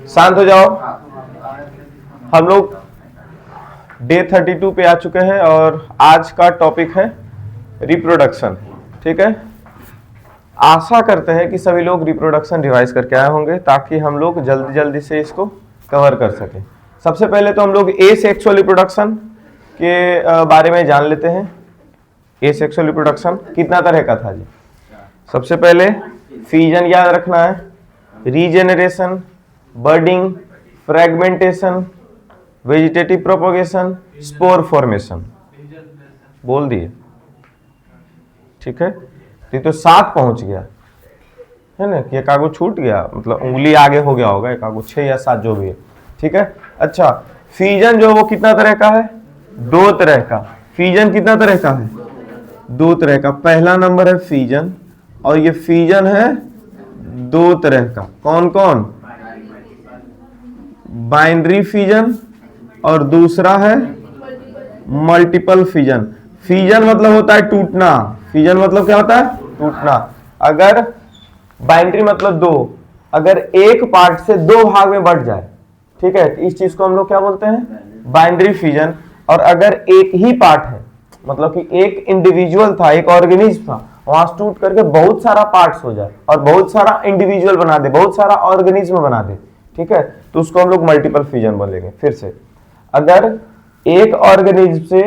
शांत हो जाओ। हम लोग डे 32 पे आ चुके हैं और आज का टॉपिक है रिप्रोडक्शन। ठीक है, आशा करते हैं कि सभी लोग रिप्रोडक्शन रिवाइज करके आए होंगे ताकि हम लोग जल्दी जल्दी से इसको कवर कर सकें। सबसे पहले तो हम लोग एसेक्सुअल रिप्रोडक्शन के बारे में जान लेते हैं। एसेक्सुअल रिप्रोडक्शन कितना तरह का था जी? सबसे पहले फीजन याद रखना है, regeneration, budding, fragmentation, vegetative propagation, spore formation. बोल दिए, ठीक है। तो 7 पहुंच गया है ना, कि एक आगो छूट गया, मतलब उंगली आगे हो गया होगा, एक आगो 6 या 7 जो भी है, ठीक है। अच्छा, फीजन जो वो कितना तरह का है? 2 तरह का। फीजन कितना तरह का है? 2 तरह का। पहला नंबर है फीजन, और ये फीजन है 2 तरह का। कौन कौन? बाइनरी फीजन और दूसरा है मल्टीपल फीजन। फीजन मतलब होता है टूटना। फीजन मतलब क्या होता है? टूटना। अगर बाइनरी मतलब 2, अगर एक पार्ट से 2 भाग में बढ़ जाए, ठीक है, तो इस चीज को हम लोग क्या बोलते हैं? Binary fission. और अगर एक ही पार्ट है, मतलब कि एक इंडिविजुअल था, एक ऑर्गेनिज्म था, वहां से टूट करके बहुत सारा पार्ट्स हो जाए और बहुत सारा इंडिविजुअल बना दे, बहुत सारा ऑर्गेनिज्म बना दे, ठीक है, तो उसको हम लोग मल्टीपल फीजन बोलेंगे। फिर से, अगर एक ऑर्गेनिज्म से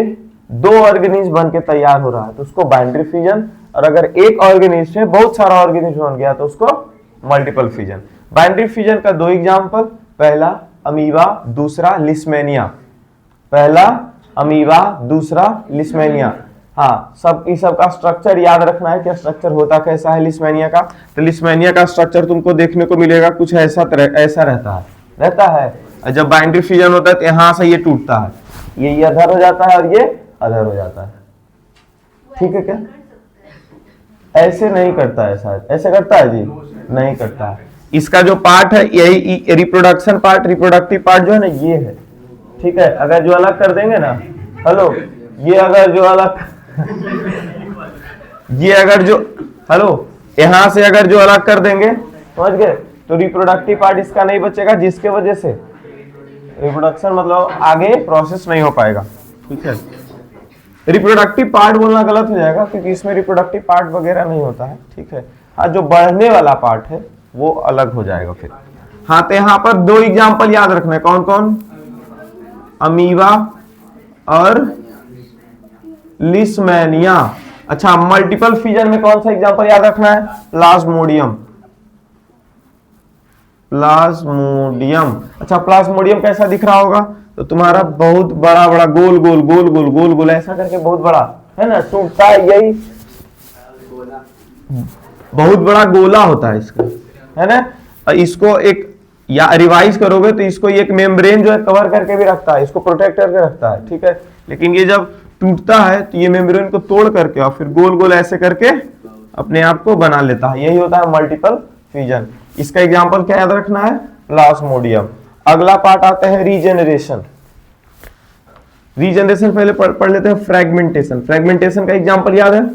2 ऑर्गेनिज्म बन के तैयार हो रहा है तो उसको बाइनरी फीजन, और अगर एक ऑर्गेनिज्म से बहुत सारा ऑर्गेनिज्म बन गया तो उसको मल्टीपल फीजन। बाइनरी फीजन का 2 एग्जाम्पल, पहला अमीबा, दूसरा लिस्मेनिया। पहला अमीबा, दूसरा लिस्मेनिया। हाँ, इस सब का स्ट्रक्चर याद रखना है, क्या स्ट्रक्चर होता कैसा है लिस्मेनिया का। तो लिस्मेनिया का स्ट्रक्चर तुमको देखने को मिलेगा कुछ ऐसा रहता है। और जब बाइनरी फीजन होता है तो यहां से ये टूटता है, ये अधर हो जाता है और ये अधर हो जाता है, ठीक है। क्या ऐसे नहीं करता है? शायद ऐसे करता है जी? नहीं करता है। इसका जो पार्ट है यही रिप्रोडक्शन पार्ट, रिप्रोडक्टिव पार्ट जो है ना, ये है, ठीक है। अगर जो अलग कर देंगे ना, हेलो, ये अगर जो अलग ये अगर जो हेलो यहां से अगर जो अलग कर देंगे, समझ गए, तो रिप्रोडक्टिव पार्ट इसका नहीं बचेगा, जिसके वजह से रिप्रोडक्शन मतलब आगे प्रोसेस नहीं हो पाएगा, ठीक है। रिप्रोडक्टिव पार्ट बोलना गलत हो जाएगा क्योंकि इसमें रिप्रोडक्टिव पार्ट वगैरह नहीं होता है, ठीक है। हाँ, जो बढ़ने वाला पार्ट है वो अलग हो जाएगा फिर। हाँ, तो यहाँ पर 2 एग्जाम्पल याद रखना है। कौन कौन? अमीबा और लिस्मेनिया। अच्छा, मल्टीपल फीजन में कौन सा एग्जांपल याद रखना है? प्लाज्मोडियम। प्लाज्मोडियम। अच्छा, प्लाज्मोडियम कैसा दिख रहा होगा? तो तुम्हारा बहुत बड़ा बड़ा गोल गोल गोल गोल गोल गोल ऐसा करके बहुत बड़ा है ना, टूटता है, यही बहुत बड़ा गोला होता है इसका, है ना। इसको एक या रिवाइज करोगे तो इसको एक मेम्ब्रेन जो है कवर करके भी रखता है, इसको प्रोटेक्ट करके रखता है, ठीक है। लेकिन ये जब टूटता है तो ये मेम्ब्रेन को तोड़ करके और फिर गोल गोल ऐसे करके अपने आप को बना लेता है, यही होता है मल्टीपल फीजन। इसका एग्जांपल क्या याद रखना है? प्लाज्मोडियम। अगला पार्ट आता है रीजेनरेशन। रीजेनरेशन पहले पढ़ लेते हैं फ्रेगमेंटेशन। फ्रेगमेंटेशन का एग्जांपल याद है?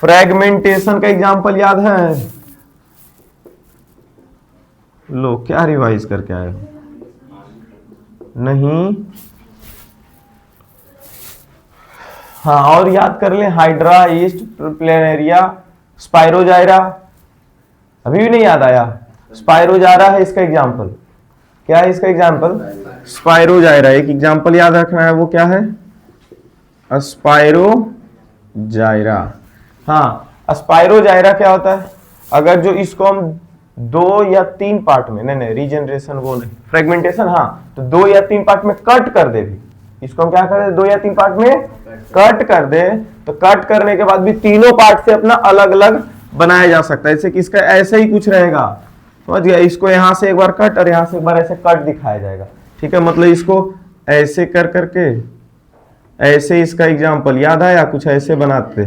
फ्रेगमेंटेशन का एग्जांपल याद है? लो, क्या रिवाइज करके आए हो? नहीं? हाँ, और याद कर ले। Hydra, yeast, planaria, spirogyra. अभी भी नहीं याद आया? स्पाइरोजाइरा है इसका एग्जांपल। क्या है इसका एग्जांपल? स्पाइरोजाइरा। एक एग्जांपल याद रखना है, वो क्या है? स्पाइरोजाइरा। हाँ, स्पाइरोजाइरा क्या होता है? अगर जो इसको हम 2 या 3 पार्ट में, नहीं रीजनरेशन वो नहीं, फ्रेगमेंटेशन, हाँ, तो 2 या 3 पार्ट में कट कर दे भी, इसको हम क्या कर दे? 2 या 3 पार्ट में कट कर दे, तो कट करने के बाद भी तीनों पार्ट से अपना अलग अलग बनाया जा सकता है। जैसे कि इसका ऐसे ही कुछ रहेगा, समझ गया। इसको यहां से एक बार कट और यहां से एक बार ऐसे कट दिखाया जाएगा, ठीक है। मतलब इसको ऐसे कर करके ऐसे, इसका एग्जांपल याद आया? कुछ ऐसे बनाते,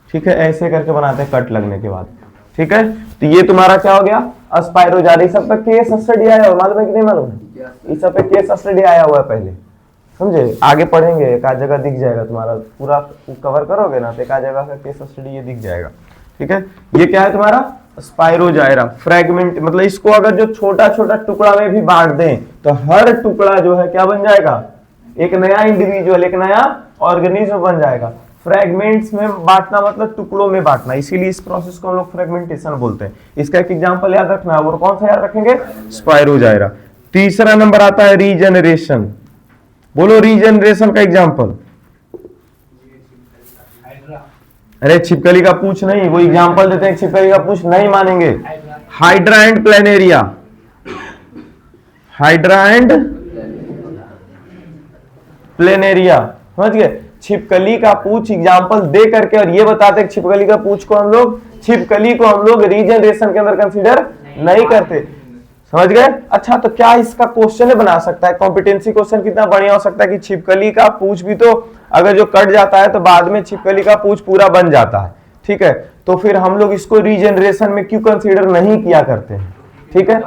ठीक है, ऐसे करके बनाते हैं कट लगने के बाद, ठीक है। तो ये तुम्हारा क्या हो गया? स्पाइरोजाइरा। सब पे केस स्टडी आया हुआ, मालूम है कि नहीं मालूम है? इस सब पे केस स्टडी आया हुआ है पहले, समझे? आगे पढ़ेंगे, एक आध जगह दिख जाएगा तुम्हारा, पूरा कवर करोगे ना तो एक आध जगह का केस स्टडी ये दिख जाएगा। ठीक है, ये क्या है तुम्हारा स्पाइरोजाइरा फ्रैगमेंट, मतलब इसको अगर जो छोटा छोटा टुकड़ा में भी बांट दें तो हर टुकड़ा जो है क्या बन जाएगा, एक नया इंडिविजुअल, एक नया ऑर्गेनिज्म बन जाएगा। फ्रैगमेंट्स में बांटना मतलब टुकड़ों में बांटना, इसीलिए इस प्रोसेस को हम लोग फ्रैगमेंटेशन बोलते हैं। इसका एक एग्जांपल याद रखना है, और कौन सा याद रखेंगे, स्पाइरोजाइरा। तीसरा नंबर आता है रीजनरेशन। बोलो रीजनरेशन का एग्जांपल। अरे छिपकली का पूछ नहीं, वो एग्जांपल देते हैं, छिपकली का पूछ नहीं मानेंगे। Hydra and planaria, hydra and planaria, समझ गए? छिपकली का पूछ एग्जांपल दे करके और ये बताते हैं छिपकली का पूछ को हम लोग रीजनरेशन के अंदर कंसीडर नहीं करते, समझ गए? अच्छा, तो क्या इसका क्वेश्चन बना सकता है, कॉम्पिटेंसी क्वेश्चन कितना बढ़िया हो सकता है कि छिपकली का पूछ भी तो अगर जो कट जाता है तो बाद में छिपकली का पूछ पूरा बन जाता है। ठीक है, तो फिर हम लोग इसको रीजनरेशन में क्यों कंसीडर नहीं किया करते हैं? ठीक है,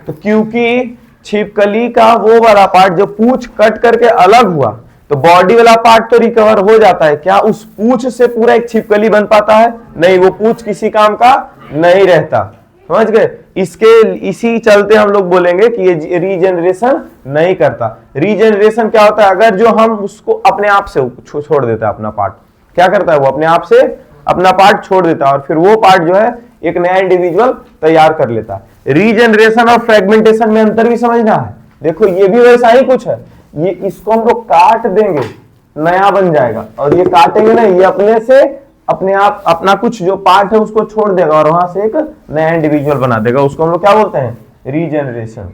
तो क्योंकि छिपकली का वो वाला पार्ट जो पूछ कट करके अलग हुआ तो बॉडी वाला पार्ट तो रिकवर हो जाता है, क्या उस पूछ से पूरा एक छिपकली बन पाता है? नहीं, वो पूछ किसी काम का नहीं रहता, समझ गए? इसी चलते हम लोग बोलेंगे कि ये रीजनरेशन नहीं करता। रीजनरेशन क्या होता है, अगर जो हम उसको अपने आप से छोड़ देता है अपना पार्ट, क्या करता है वो अपने आप से अपना पार्ट छोड़ देता है और फिर वो पार्ट जो है एक नया इंडिविजुअल तैयार कर लेता है। रीजनरेशन और फ्रेगमेंटेशन में अंतर भी समझना है। देखो ये भी वैसा ही कुछ है, ये इसको हम लोग काट देंगे नया बन जाएगा, और ये काटेंगे ना, ये अपने से अपने आप अपना कुछ जो पार्ट है उसको छोड़ देगा और वहां से एक नया इंडिविजुअल बना देगा, उसको हम लोग क्या बोलते हैं, रीजनरेशन।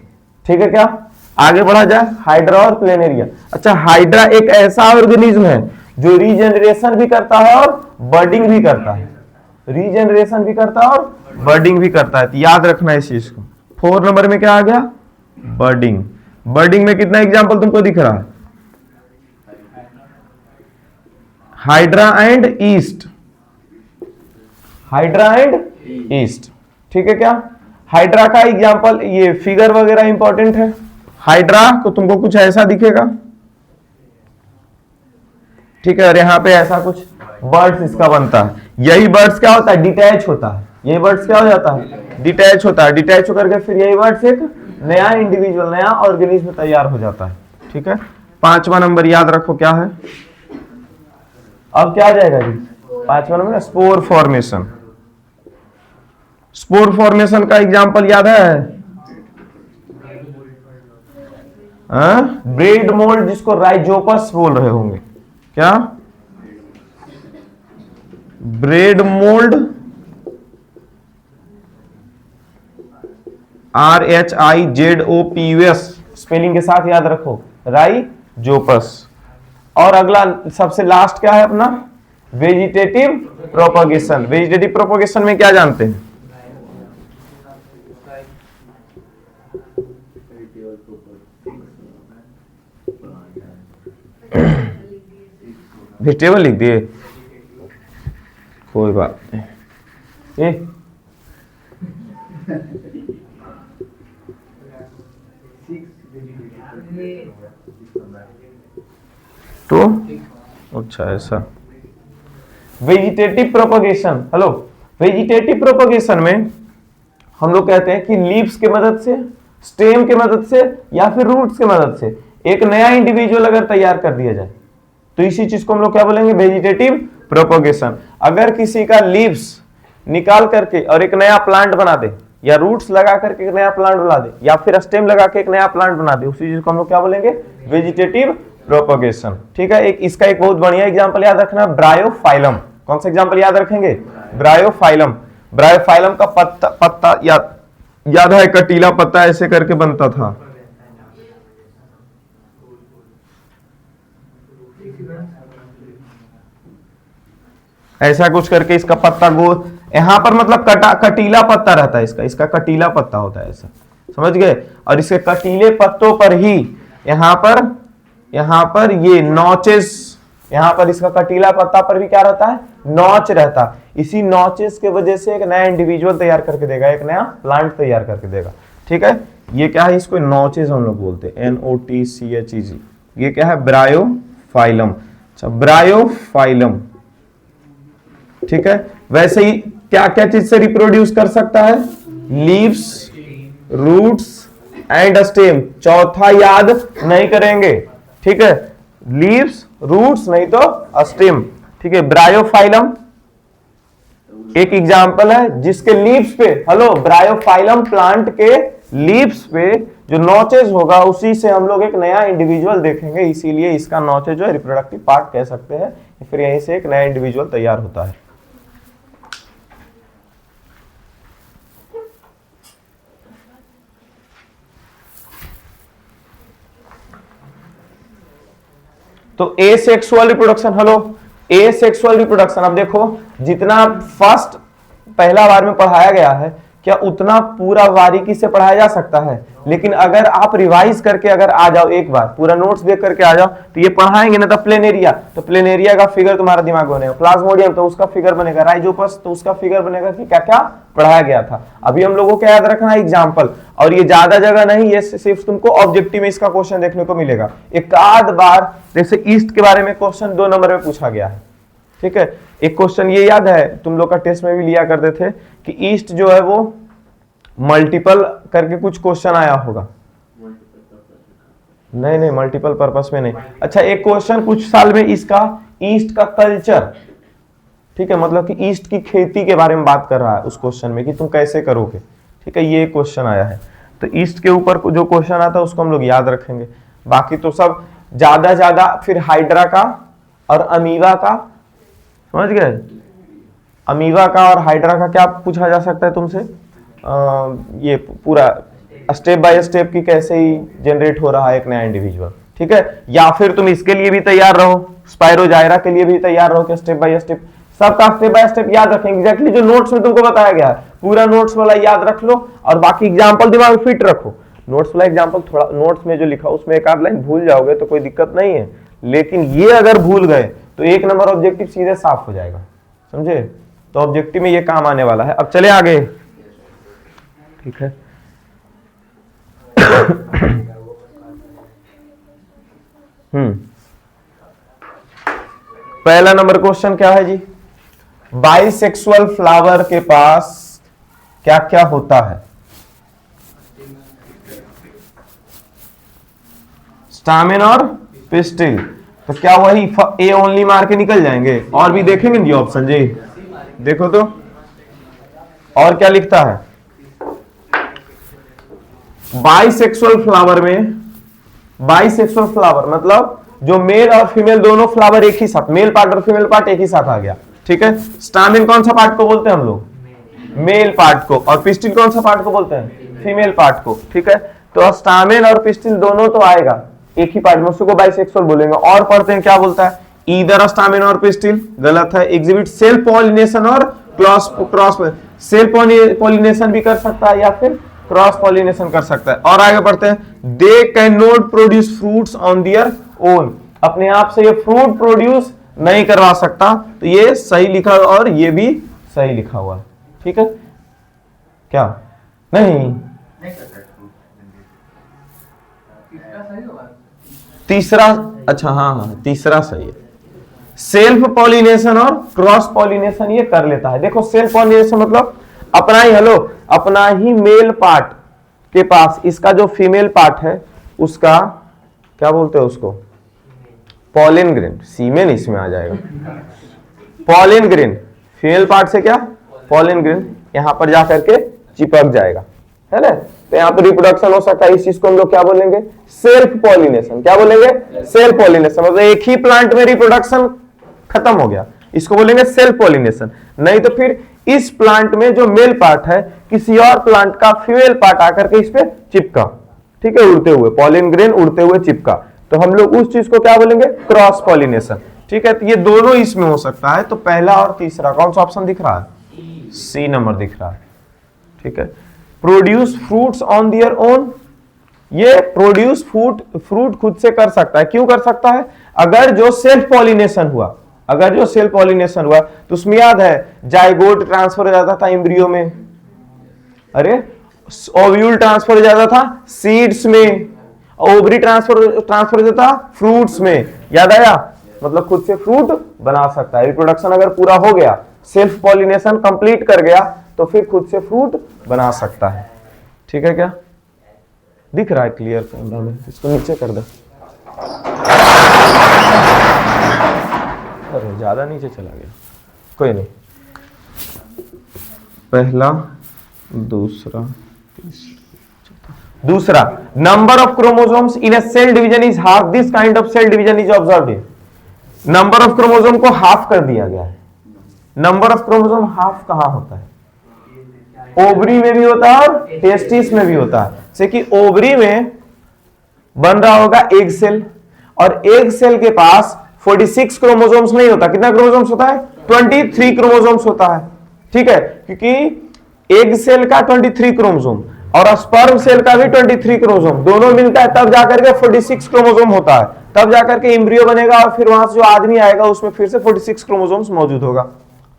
ठीक है, क्या आगे बढ़ा जाए, हाइड्रा और प्लेनेरिया। अच्छा, हाइड्रा एक ऐसा ऑर्गेनिज्म है जो रीजनरेशन भी करता है और बर्डिंग भी करता है, रीजनरेशन भी करता है और बर्डिंग भी करता है, तो याद रखना इस चीज को। 4 नंबर में क्या आ गया, बर्डिंग। बर्डिंग में कितना एग्जांपल तुमको दिख रहा है, hydra and east, hydra and east. ठीक है, क्या हाइड्रा का एग्जांपल, ये फिगर वगैरह इंपॉर्टेंट है। हाइड्रा को तुमको कुछ ऐसा दिखेगा, ठीक है, और यहां पे ऐसा कुछ बर्ड्स इसका बनता है। यही बर्ड्स क्या होता है, डिटैच होता है, यही बर्ड्स क्या हो जाता है, डिटैच होता है। डिटैच होकर के फिर यही बर्ड्स एक नया इंडिविजुअल, नया ऑर्गेनिज्म तैयार हो जाता है। ठीक है, 5वां नंबर याद रखो क्या है, अब क्या आ जाएगा जी, 5वां नंबर स्पोर फॉर्मेशन। स्पोर फॉर्मेशन का एग्जांपल याद है, ब्रेड मोल्ड, जिसको राइजोपस बोल रहे होंगे, क्या ब्रेड मोल्ड, RHIZOPUS स्पेलिंग के साथ याद रखो, राइजोपस। और अगला सबसे लास्ट क्या है अपना, वेजिटेटिव प्रोपगेशन। वेजिटेटिव प्रोपगेशन में क्या जानते हैं, वेजिटेबल लिख दिए, कोई बात नहीं। तो अच्छा ऐसा vegetative propagation. Hello, vegetative propagation में हम लोग कहते हैं कि लीव्स के मदद से, स्टेम के मदद से या फिर रूट्स के मदद से एक नया इंडिविजुअल अगर तैयार कर दिया जाए तो इसी चीज को हम लोग क्या बोलेंगे, वेजिटेटिव प्रोपगेशन। अगर किसी का लीव्स निकाल करके और एक नया प्लांट बना दे, या रूट्स लगा करके एक नया प्लांट बना दे, या फिर स्टेम लगा के एक नया प्लांट बना दे, उसी चीज को हम लोग क्या बोलेंगे, वेजिटेटिव प्रोपगेशन। ठीक है, इसका एक बहुत बढ़िया एग्जांपल याद रखना, ब्रायोफाइलम। कौन सा एग्जांपल याद रखेंगे, ब्रायोफाइलम। ब्रायोफाइलम का पत्ता याद है, कटीला पत्ता ऐसे करके बनता था। ऐसा कुछ करके इसका पत्ता यहाँ पर मतलब कटीला पत्ता रहता है, इसका कटीला पत्ता होता है, ऐसा समझ गए। और इसके कटीले पत्तों पर ही यहाँ पर ये नॉचेस, यहाँ पर इसका कटीला पत्ता पर भी क्या रहता है, नॉच रहता है। इसी नॉचेस के वजह से एक नया इंडिविजुअल तैयार करके देगा, एक नया प्लांट तैयार करके देगा। ठीक है, ये क्या है, इसको नॉचेस हम लोग बोलते हैं, NOTCHES। ये क्या है? ब्रायोफाइलम। अच्छा, ब्रायोफाइलम, ठीक है। वैसे ही क्या क्या चीज से रिप्रोड्यूस कर सकता है? Leaves, roots and stem. चौथा याद नहीं करेंगे, ठीक है? लीव्स, रूट्स नहीं तो स्टेम, ठीक है। ब्रायोफाइलम एक एग्जांपल है जिसके लीव्स पे, हेलो, ब्रायोफाइलम प्लांट के लीव्स पे जो नॉचेज होगा उसी से हम लोग एक नया इंडिविजुअल देखेंगे, इसीलिए इसका नॉचेज जो है रिप्रोडक्टिव पार्ट कह सकते हैं। फिर यहीं से एक नया इंडिविजुअल तैयार होता है। तो asexual reproduction, hello, asexual reproduction. अब देखो, जितना फर्स्ट पहला बार में पढ़ाया गया है, क्या उतना पूरा बारीकी से पढ़ाया जा सकता है? लेकिन अगर आप रिवाइज करके अगर आ जाओ, एक बार पूरा नोट्स देख करके आ जाओ, तो ये पढ़ाएंगे ना। तो प्लेनेरिया, तो प्लेनेरिया का फिगर तुम्हारा दिमाग में बनेगा। प्लाज्मोडियम, तो उसका फिगर बनेगा। राइजोपस, तो उसका फिगर बनेगा कि क्या क्या पढ़ाया गया था। अभी हम लोगों को क्या याद रखना है? एग्जाम्पल। और ये ज्यादा जगह नहीं, ये सिर्फ तुमको ऑब्जेक्टिव में इसका क्वेश्चन देखने को मिलेगा। एक आध बार जैसे ईस्ट के बारे में क्वेश्चन 2 नंबर में पूछा गया है, ठीक है। एक क्वेश्चन ये याद है, तुम लोग का टेस्ट में भी लिया करते थे कि ईस्ट जो है वो मल्टीपल करके कुछ क्वेश्चन आया होगा। नहीं, मल्टीपल पर्पस में नहीं। अच्छा, एक क्वेश्चन कुछ साल में इसका ईस्ट का कल्चर, ठीक है, मतलब कि ईस्ट की खेती के बारे में बात कर रहा है उस क्वेश्चन में कि तुम कैसे करोगे, ठीक है। ये क्वेश्चन आया है, तो ईस्ट के ऊपर जो क्वेश्चन आता है उसको हम लोग याद रखेंगे। बाकी तो सब ज्यादा फिर हाइड्रा का और अमीबा का, समझ गए? अमीबा का और हाइड्रा का क्या पूछा जा सकता है तुमसे? ये पूरा स्टेप बाय स्टेप की कैसे ही जनरेट हो रहा है एक नया इंडिविजुअल, ठीक है। या फिर तुम इसके लिए भी तैयार रहो, स्पाइरोजायरा के लिए भी तैयार रहो कि स्टेप बाय स्टेप, सबका स्टेप बाय स्टेप याद रखेंगे। एग्जैक्टली जो नोट्स में तुमको बताया गया है पूरा नोट्स वाला याद रख लो, और बाकी एग्जाम्पल दिमाग में फिट रखो। नोट्स वाला एग्जाम्पल थोड़ा नोट्स में जो लिखा उसमें एक आध लाइन भूल जाओगे तो कोई दिक्कत नहीं है, लेकिन ये अगर भूल गए तो 1 नंबर ऑब्जेक्टिव सीधे साफ हो जाएगा, समझे? तो ऑब्जेक्टिव में ये काम आने वाला है। अब चले आगे, ठीक है। पहला नंबर क्वेश्चन क्या है जी? बाइसेक्सुअल फ्लावर के पास क्या क्या होता है? स्टामेन और पिस्टिल। तो क्या वही ए ओनली मार के निकल जाएंगे? और भी देखेंगे जी ऑप्शन जी, देखो तो और क्या लिखता है। बाइसेक्सुअल फ्लावर में, बाइसेक्सुअल फ्लावर मतलब जो मेल और फीमेल दोनों फ्लावर एक ही साथ, मेल पार्ट और फीमेल पार्ट एक ही साथ आ गया, ठीक है। स्टामेन कौन सा पार्ट को बोलते हैं हम लोग? मेल पार्ट को। और पिस्टिल कौन सा पार्ट को बोलते हैं? फीमेल पार्ट को, ठीक है। तो स्टामेन और पिस्टिल दोनों तो आएगा एक ही पार्ट में, उसी को बाइसेक्सुअल बोलेंगे। और पढ़ते हैं क्या बोलता है? ईदर स्टामेन और पिस्टिल, गलत है। एग्जिबिट सेल्फ पॉलिनेशन और क्रॉस सेल्फ पॉलिनेशन भी कर सकता है या फिर क्रॉस पॉलिनेशन कर सकता है। और आगे बढ़ते हैं, they can not produce fruits on their own, अपने आप से ये फ्रूट प्रोड्यूस नहीं करवा सकता। तो ये सही लिखा और ये भी सही लिखा हुआ है, ठीक है। क्या नहीं, तीसरा, अच्छा हाँ, तीसरा सही है। सेल्फ पॉलिनेशन और क्रॉस पॉलिनेशन ये कर लेता है। देखो, सेल्फ पॉलिनेशन मतलब अपना ही, हेलो, अपना ही मेल पार्ट के पास इसका जो फीमेल पार्ट है उसका क्या बोलते हैं उसको? Pollen grain. सीमेन इसमें आ जाएगा। पॉलिन ग्रेन, फीमेल पार्ट से क्या? पॉलिन ग्रेन यहां पर जाकर के चिपक जाएगा, है ना। तो यहाँ पर रिप्रोडक्शन हो सकता है। इस चीज को हम लोग क्या बोलेंगे? Self pollination. क्या बोलेंगे? Self pollination. मतलब एक ही प्लांट में रिप्रोडक्शन खत्म हो गया, इसको बोलेंगे सेल्फ पॉलिनेशन। नहीं तो फिर इस प्लांट में जो मेल पार्ट है किसी और प्लांट का फीमेल पार्ट आकर के इस पे चिपका, ठीक है, उड़ते हुए, पॉलिन ग्रेन उड़ते हुए चिपका, तो हम लोग उस चीज को क्या बोलेंगे? क्रॉस पॉलिनेशन, ठीक है। तो ये दोनों इसमें हो सकता है। तो पहला और तीसरा कौन सा ऑप्शन दिख रहा है? सी नंबर दिख रहा है, ठीक है। Produce fruits on their own, ये प्रोड्यूस फ्रूट खुद से कर सकता है। क्यों कर सकता है? अगर जो सेल्फ पॉलिनेशन हुआ, अगर जो सेल्फ पॉलिनेशन हुआ तो उसमें याद है जाइगोट ट्रांसफर हो जाता था एम्ब्रियो में, अरे ओव्यूल ट्रांसफर हो जाता था सीड्स में, ओवरी ट्रांसफर होता फ्रूट्स में, याद आया, मतलब खुद से फ्रूट बना सकता है। रिप्रोडक्शन अगर पूरा हो गया, सेल्फ पॉलिनेशन कंप्लीट कर गया, तो फिर खुद से फ्रूट बना सकता है। ठीक है, क्या दिख रहा है क्लियर कैमरा में? इसको नीचे कर दो, अरे ज्यादा नीचे चला गया, कोई नहीं। पहला, दूसरा, दूसरा, number of chromosomes in a cell division is half. This kind of cell division is observed. Number of chromosome को हाफ कर दिया गया है। नंबर ऑफ क्रोमोसोम हाफ कहां होता है? ओवरी में भी होता है और टेस्टिस में भी होता है। जैसे कि ओवरी में बन रहा होगा एग सेल, और एग सेल के पास 46 क्रोमोसोम्स नहीं होता। कितना क्रोमोसोम्स होता है? 23 क्रोमोसोम्स होता है। ठीक है, क्योंकि एग सेल का 23 क्रोमोसोम और स्पर्म सेल का भी 23 क्रोमोसोम, दोनों मिलता है तब जाकर के 46 क्रोमोसोम होता है। तब जाकर के एम्ब्रियो बनेगा और फिर वहां से जो आदमी आएगा उसमें फिर से 46 क्रोमोसोम्स मौजूद होगा।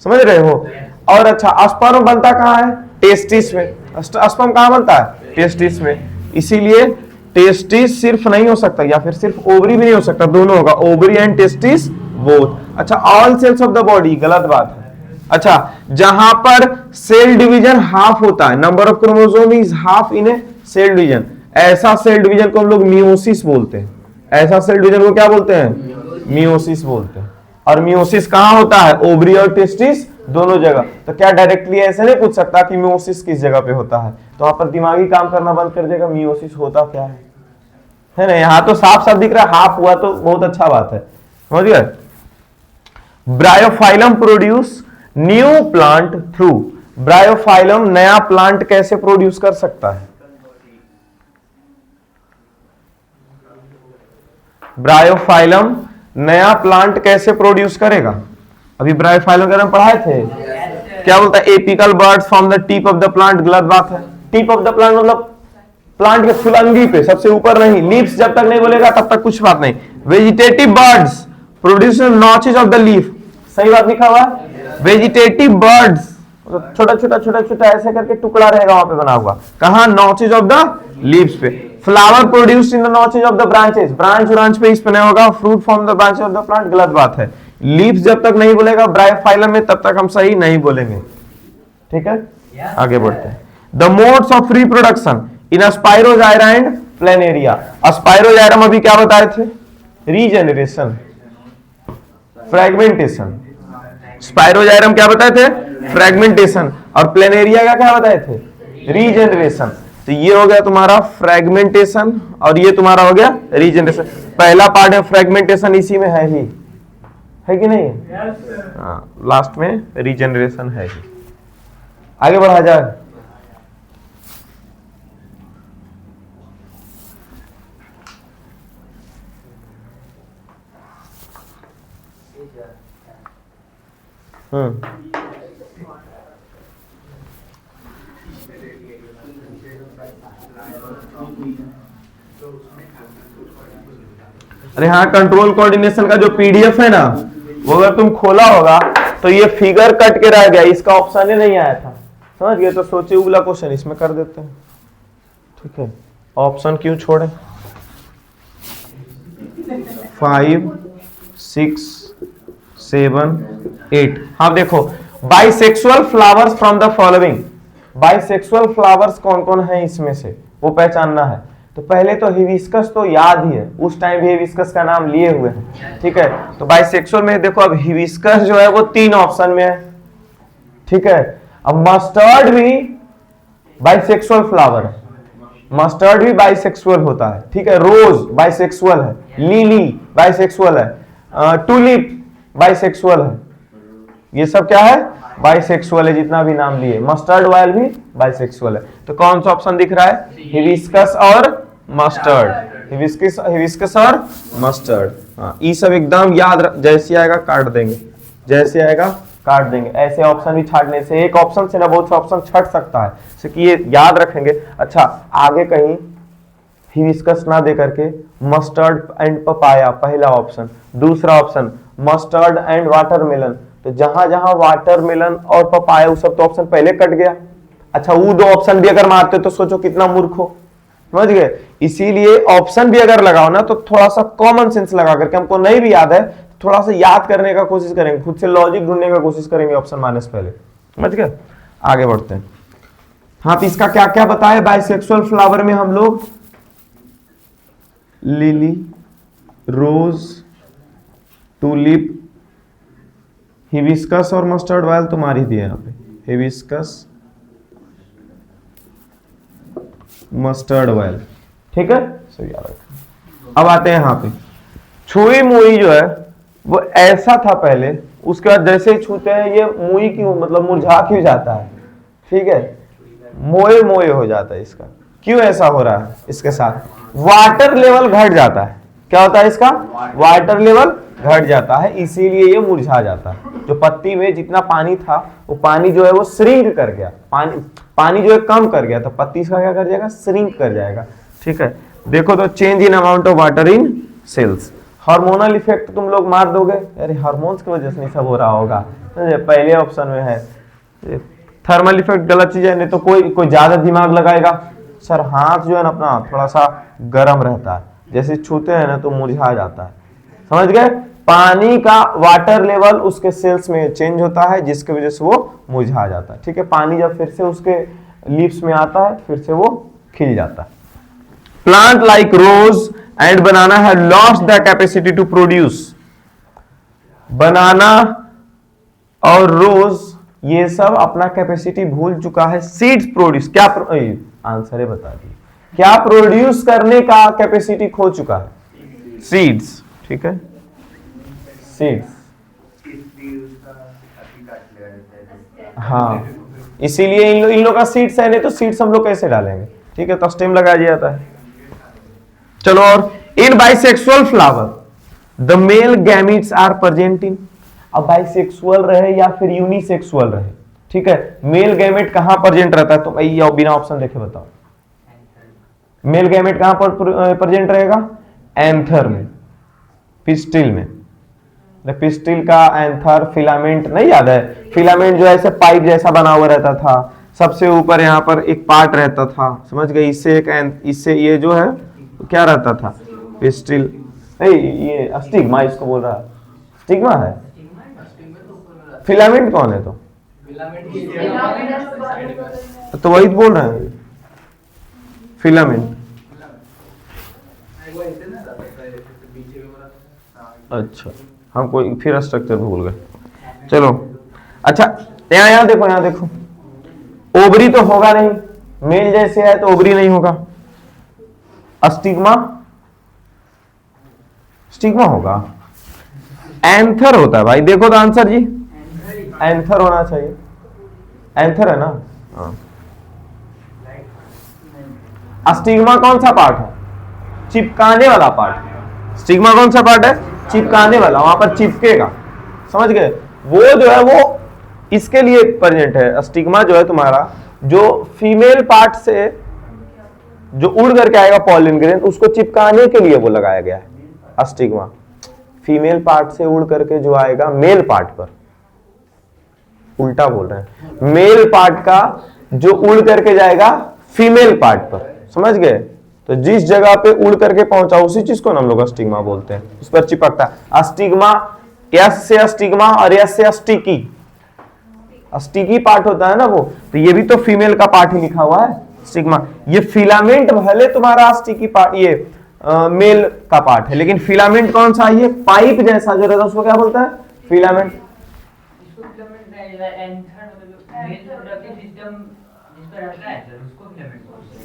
समझ रहे हो? और अच्छा, स्पर्म बनता कहां है? टेस्टिस में। स्पर्म कहां बनता है? टेस्टिस में। इसीलिए टेस्टिस सिर्फ नहीं हो सकता, या फिर सिर्फ ओवरी भी नहीं हो सकता, दोनों होगा, ओवरी एंड टेस्टिस बोथ। अच्छा, all cells of the body, गलत बात है। अच्छा, जहां पर सेल डिवीजन हाफ होता है, number of chromosome is half in a cell division, ऐसा सेल डिवीजन को हम लोग मियोसिस बोलते हैं। ऐसा सेल डिवीजन को क्या बोलते हैं? मियोसिस बोलते हैं। और मियोसिस कहां होता है? ओवरी और टेस्टिस दोनों जगह। तो क्या डायरेक्टली ऐसे नहीं पूछ सकता कि मियोसिस किस जगह पे होता है? तो वहां पर दिमागी काम करना बंद कर देगा, मियोसिस होता क्या है ना? यहाँ तो साफ साफ दिख रहा है हाफ हुआ, तो बहुत अच्छा बात है। समझ गए? Bryophyllum produce new plant through. Bryophyllum नया प्लांट कैसे प्रोड्यूस कर सकता है? ब्रायोफाइलम नया प्लांट कैसे प्रोड्यूस करेगा? अभी ब्रायोफाइलम के बारे में पढ़ाए थे। क्या बोलता है? Apical birds from the tip of the plant. गलत बात है। टिप ऑफ द प्लांट मतलब प्लांट के फुलंगी पे, सबसे ऊपर नहीं। लीव्स जब तक नहीं बोलेगा तब तक कुछ बात नहीं। Vegetative birds produce notches of the leaf. सही बात लिखा हुआ है। वेजिटेटिव बर्ड्स छोटा छोटा छोटा छोटा ऐसे करके टुकड़ा रहेगा वहां पे बना हुआ। कहां? नॉचेस ऑफ द लीव्स पे। Flower produced in the notches of the branches. Branch पे इस पे नहीं होगा। Fruit from the branches of the plant. गलत बात है। लीव्स जब तक नहीं बोलेगा ब्रायोफाइलम में, तब तक हम सही नहीं बोलेंगे। ठीक है, आगे बढ़ते हैं। The modes of reproduction in spirogyra and planaria. स्पाइरोजाइरम अभी क्या बताए थे? Regeneration, fragmentation. स्पाइरोजाइरम क्या बताए थे? फ्रेगमेंटेशन। और प्लेनेरिया का क्या बताए थे? रीजेनरेशन। तो ये हो गया तुम्हारा फ्रेगमेंटेशन और ये तुम्हारा हो गया रीजेनरेशन। पहला पार्ट है फ्रेगमेंटेशन, इसी में है ही, है कि नहीं? हाँ, लास्ट में रीजेनरेशन है ही। आगे बढ़ा जाए। अरे हाँ, कंट्रोल कोऑर्डिनेशन का जो पीडीएफ है ना, वो अगर तुम खोला होगा तो ये फिगर कट के रह गया, इसका ऑप्शन ही नहीं आया था। समझ गए? तो सोचे उगला क्वेश्चन इसमें कर देते हैं। ठीक है, ऑप्शन क्यों छोड़े? 5, 6, 7, 8। हाँ देखो, bisexual flowers from the following. Bisexual flowers कौन कौन है इसमें से, वो पहचानना है। तो पहले तो हिबिस्कस तो याद ही है, उस टाइम भी हिबिस्कस का नाम लिए हुए हैं। ठीक है, तो बाइसेक्सुअल में देखो, अब हिबिस्कस जो है वो 3 ऑप्शन में है। ठीक है, अब मस्टर्ड भी बाइसेक्सुअल फ्लावर है, मस्टर्ड भी बाइसेक्सुअल होता है। ठीक है, रोज बाइसेक्सुअल है, लिली बाइसेक्सुअल है, टूलिप बाइसेक्सुअल है। ये सब क्या है? बाइसेक्सुअल है, जितना भी नाम लिए। मस्टर्ड ऑयल भी बाइसेक्सुअल है। तो कौन सा ऑप्शन दिख रहा है? हिबिस्कस और मस्टर्ड। हिबिस्कस और मस्टर्ड। हाँ, ये सब एकदम याद, जैसे आएगा काट देंगे, जैसे आएगा काट देंगे। ऐसे ऑप्शन भी छाटने से, एक ऑप्शन से ना बहुत से ऑप्शन छट सकता है, कि ये याद रखेंगे। अच्छा, आगे कहीं हिबिस्कस ना दे करके मस्टर्ड एंड पपाया पहला ऑप्शन, दूसरा ऑप्शन मस्टर्ड एंड वाटरमेलन। तो जहां जहां वाटरमेलन और पपाया, वो सब तो ऑप्शन पहले कट गया। अच्छा, वो 2 ऑप्शन भी अगर मारते तो सोचो कितना मूर्ख हो। समझ गए। इसीलिए ऑप्शन भी अगर लगाओ ना तो थोड़ा सा कॉमन सेंस लगा करके, हमको नहीं भी याद है थोड़ा सा याद करने का कोशिश करेंगे, खुद से लॉजिक ढूंढने का कोशिश करेंगे ऑप्शन मारने से पहले। समझ गए, आगे बढ़ते हैं। हाँ, तो इसका क्या क्या बताए बाइसेक्सुअल फ्लावर में हम लोग, लिली, रोज, टूलिप, हिबिस्कस और मस्टर्ड ऑयल तुम्हारी दिए यहाँ पे, हिबिस्कस, मस्टर्ड ऑयल, ठीक है, सही याद रखना। अब आते हैं यहाँ पे, छुई मुई जो है वो ऐसा था पहले, उसके बाद जैसे ही छूते हैं ये मुई क्यों मतलब मुरझा क्यों जाता है, ठीक है, मोए मोए हो जाता है इसका। क्यों ऐसा हो रहा है इसके साथ, वाटर लेवल घट जाता है। क्या होता है इसका, वाटर लेवल घट जाता है, इसीलिए ये मुरझा जाता है। जो पत्ती में जितना पानी था वो पानी जो है वो श्रिंक कर गया, पानी जो है कम कर गया, तो पत्ती इसका क्या कर जाएगा, श्रिंक कर जाएगा। ठीक है, देखो तो change in amount of water in cells. Hormonal effect तुम लोग मार दोगे, अरे हार्मोन्स की वजह से नहीं सब हो रहा होगा, पहले ऑप्शन में है। थर्मल इफेक्ट गलत चीज है, नहीं तो कोई ज्यादा दिमाग लगाएगा, सर हाथ जो है ना अपना थोड़ा सा गर्म रहता है, जैसे छूते हैं ना तो मुरझा जाता है। समझ गए, पानी का वाटर लेवल उसके सेल्स में चेंज होता है जिसकी वजह से वो मुरझा जाता है। ठीक है, पानी जब फिर से उसके लीव्स में आता है फिर से वो खिल जाता है। Plant like rose and banana have lost the capacity to produce. Banana और रोज ये सब अपना कैपेसिटी भूल चुका है। सीड्स प्रोड्यूस, क्या आंसर है बता दिए, क्या प्रोड्यूस करने का कैपेसिटी खो चुका है, सीड्स। ठीक है, सीड्स, हाँ, इसीलिए इन लोग का सीड्स है, नहीं तो सीड्स हम लोग कैसे डालेंगे। ठीक है, तो स्टेम लगा दिया जाता है। चलो, और in bisexual flower the male gametes are present in. अब बाइसेक्सुअल रहे या फिर यूनिसेक्सुअल रहे, ठीक है, मेल गैमेट कहां प्रेजेंट रहता है, तो ये बिना ऑप्शन देखे बताओ, मेल गैमेट कहां पर प्रेजेंट रहेगा, एंथर में, पिस्टिल में। पिस्टिल का एंथर फिलामेंट नहीं याद है, फिलामेंट जो ऐसे पाइप जैसा बना हुआ रहता था, सबसे ऊपर यहाँ पर एक पार्ट रहता था, समझ गए, इससे ये जो है क्या रहता था, पिस्टिल नहीं, ये स्टिग्मा इसको बोल रहा है, स्टिग्मा है, फिलामेंट कौन है, तो वही बोल रहे हैं, फिलामेंट। अच्छा, हम कोई फिर स्ट्रक्चर भूल गए। चलो, अच्छा यहाँ देखो, यहाँ देखो, ओवरी तो होगा नहीं, मेल जैसे है तो ओवरी नहीं होगा, स्टिग्मा, स्टिग्मा होगा, एंथर होता है भाई, देखो तो आंसर जी, एंथर होना चाहिए, एंथर है ना। हाँ, स्टिग्मा कौन सा पार्ट है, चिपकाने वाला पार्ट। स्टिग्मा कौन सा पार्ट है, चिपकाने वाला, वहां पर चिपकेगा, समझ गए, वो जो है वो इसके लिए प्रेजेंट है। स्टिग्मा जो है तुम्हारा, जो फीमेल पार्ट से जो उड़ करके आएगा पॉलन ग्रेन, उसको चिपकाने के लिए वो लगाया गया है स्टिग्मा। फीमेल पार्ट से उड़ करके जो आएगा मेल पार्ट पर, उल्टा बोल रहे हैं, मेल पार्ट का जो उड़ करके जाएगा फीमेल पार्ट पर, समझ गए, तो जिस जगह पे उड़ करके पहुंचा उसी चीज को हम लोग स्टिग्मा बोलते हैं, उस पर चिपकता है। स्टिग्मा, एस से स्टिग्मा और एस से स्टिकी, स्टिकी पार्ट होता है ना वो, तो ये भी तो फीमेल का पार्ट ही लिखा हुआ है स्टिग्मा। ये फिलामेंट भले तुम्हारा स्टिकी पार्ट, ये मेल का पार्ट है, लेकिन फिलामेंट कौन सा, ये पाइप जैसा जो रहता है उसको क्या बोलता है, फिलामेंट।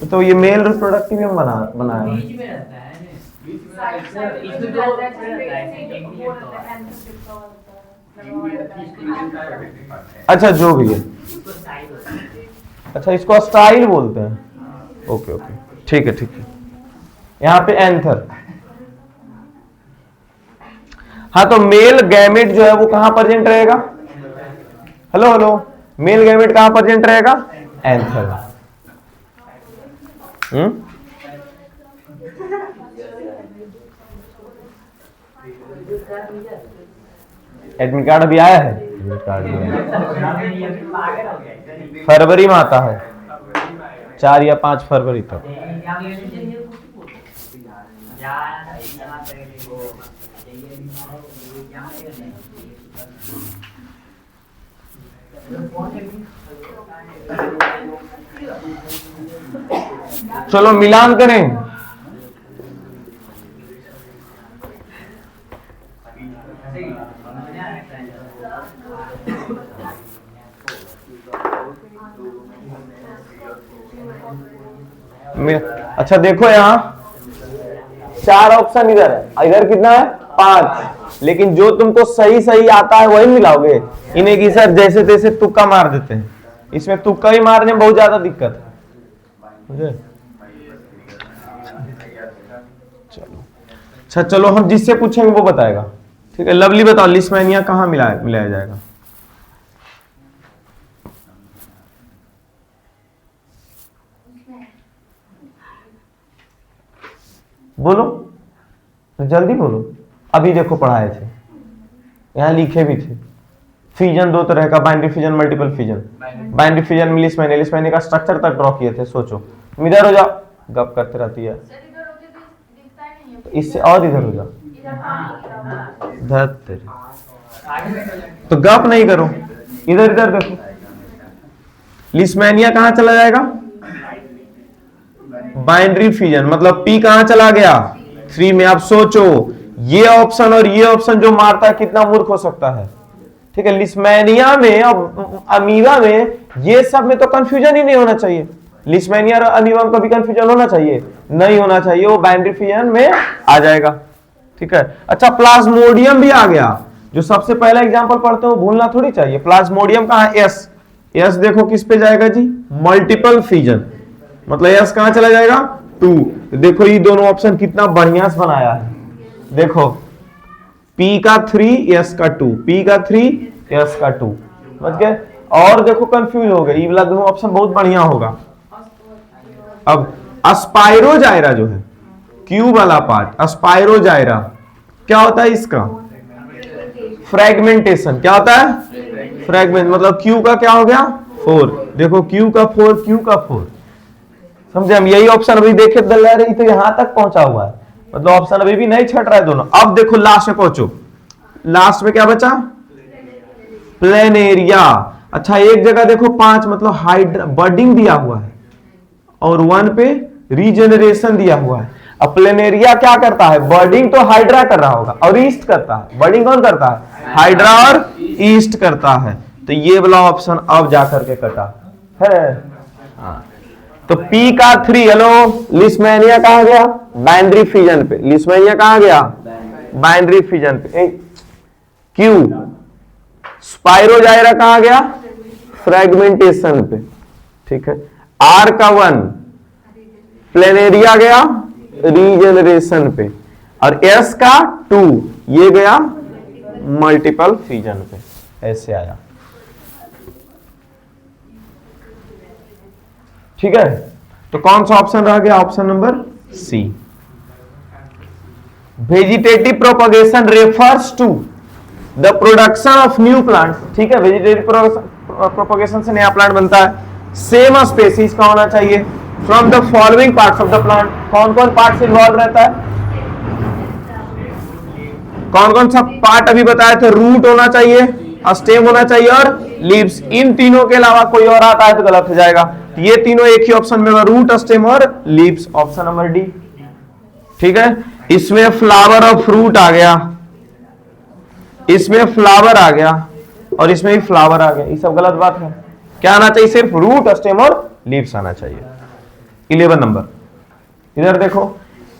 तो ये मेल रिप्रोडक्टिव में बनाया अच्छा, जो भी है, अच्छा इसको स्टाइल बोलते हैं। ओके ओके, ठीक है ठीक है, यहाँ पे एंथर। हाँ, तो मेल गैमेट जो है वो कहां प्रेजेंट रहेगा, हेलो हेलो, मेल गैमेट कहां प्रेजेंट रहेगा, एंथर। एडमिट कार्ड अभी आया है, एडमिट कार्ड फरवरी में आता है, 4 या 5 फरवरी तक। चलो मिलान करें। अच्छा देखो यहां 4 ऑप्शन इधर है, इधर कितना है 5, लेकिन जो तुमको सही सही आता है वही मिलाओगे। इन्हें की सर जैसे तैसे तुक्का मार देते हैं, इसमें तुक्का ही मारने में बहुत ज्यादा दिक्कत है। चलो अच्छा, चलो हम जिससे पूछेंगे वो बताएगा। ठीक है, लवली बताओ लिस्टमैनिया कहाँ मिलाया जाएगा? बोलो जल्दी बोलो। अभी देखो पढ़ाए थे, यहाँ लिखे भी थे। फ्यूजन 2 तरह का, binary fusion, multiple fusion. Binary fusion में लिस्टमैनिया का स्ट्रक्चर तक ड्रॉ किए थे। सोचो, इधर हो जाओ, गप करते रहती है। इससे और इधर हो जाओ, तो गप नहीं करो, इधर इधर देखो। लिस्टमैनिया कहां चला जाएगा? बाइनरी फ्यूजन, मतलब पी कहां चला गया? 3 में। आप सोचो ये ऑप्शन और ये ऑप्शन जो मारता है कितना मूर्ख हो सकता है। ठीक है, लिस्टमैनिया में और अमीबा में ये सब में तो कंफ्यूजन ही नहीं होना चाहिए। लिस्टमैनिया और अमीबा में कभी कंफ्यूजन होना चाहिए? नहीं होना चाहिए, वो बाइनरी फ्यूजन में आ जाएगा। ठीक है, अच्छा प्लाज्मोडियम भी आ गया। जो सबसे पहला एग्जांपल पढ़ते हो भूलना थोड़ी चाहिए। प्लाज्मोडियम कहां? एस। एस देखो किस पे जाएगा जी? मल्टीपल फ्यूजन, मतलब एस कहां चला जाएगा? 2। देखो ये दोनों ऑप्शन कितना बढ़िया से बनाया है। देखो P का 3, S का 2, P का 3, S का 2, समझ गए? और देखो कंफ्यूज हो गए, ये वाला दोनों ऑप्शन बहुत बढ़िया होगा। अब अस्पाइरोजाइरा जो है, क्यूब वाला पार्ट, अस्पाइरोजाइरा क्या होता है इसका? फ्रेगमेंटेशन। क्या होता है? फ्रेगमेंट, मतलब क्यू का क्या हो गया? 4। देखो क्यू का 4, क्यू का 4, समझे? हम यही ऑप्शन अभी देखे दल रही तो यहां तक पहुंचा हुआ है, मतलब ऑप्शन अभी भी नहीं छट रहा है दोनों। अब देखो लास्ट में पहुंचो, लास्ट में क्या बचा? प्लेनेरिया। अच्छा एक जगह देखो 5 मतलब हाइड्रा बर्डिंग दिया हुआ है, और 1 पे रीजेनरेशन दिया हुआ है। अब प्लेनेरिया क्या करता है? बर्डिंग तो हाइड्रा कर रहा होगा और ईस्ट करता है। बर्डिंग कौन करता है? हाइड्रा और ईस्ट करता है। तो ये वाला ऑप्शन अब जाकर के कटा है। हाँ, तो P का 3, हेलो, लिस्टमैनिया कहां गया? बाइनरी फ्यूजन पे। लिस्टमैनिया कहां गया? बाइनरी फ्यूजन पे। Q स्पाइरोजाइरा कहां गया? फ्रेगमेंटेशन पे। ठीक है, R का 1 प्लेनेरिया गया रीजेनरेशन पे, और S का 2 ये गया मल्टीपल फ्यूजन पे। ऐसे आया। ठीक है, तो कौन सा ऑप्शन रह गया? Option number C. Vegetative propagation refers to the production of new plant. ठीक है, वेजिटेटिव प्रोपगेशन से नया प्लांट बनता है। सेम स्पेसीज का होना चाहिए from the following parts of the plant. कौन कौन पार्ट इन्वॉल्व रहता है? कौन कौन सा पार्ट अभी बताया था? रूट होना चाहिए, स्टेम होना चाहिए और लीव्स। इन तीनों के अलावा कोई और आता है तो गलत हो जाएगा। ये तीनों एक ही ऑप्शन में, रूट, स्टेम और लीव्स। Option number D. ठीक है, इसमें फ्लावर और फ्रूट आ गया, इसमें फ्लावर आ गया, और इसमें भी फ्लावर आ गया। ये सब गलत बात है। क्या आना चाहिए? सिर्फ रूट, स्टेम और लीव्स आना चाहिए। 11 नंबर, इधर देखो।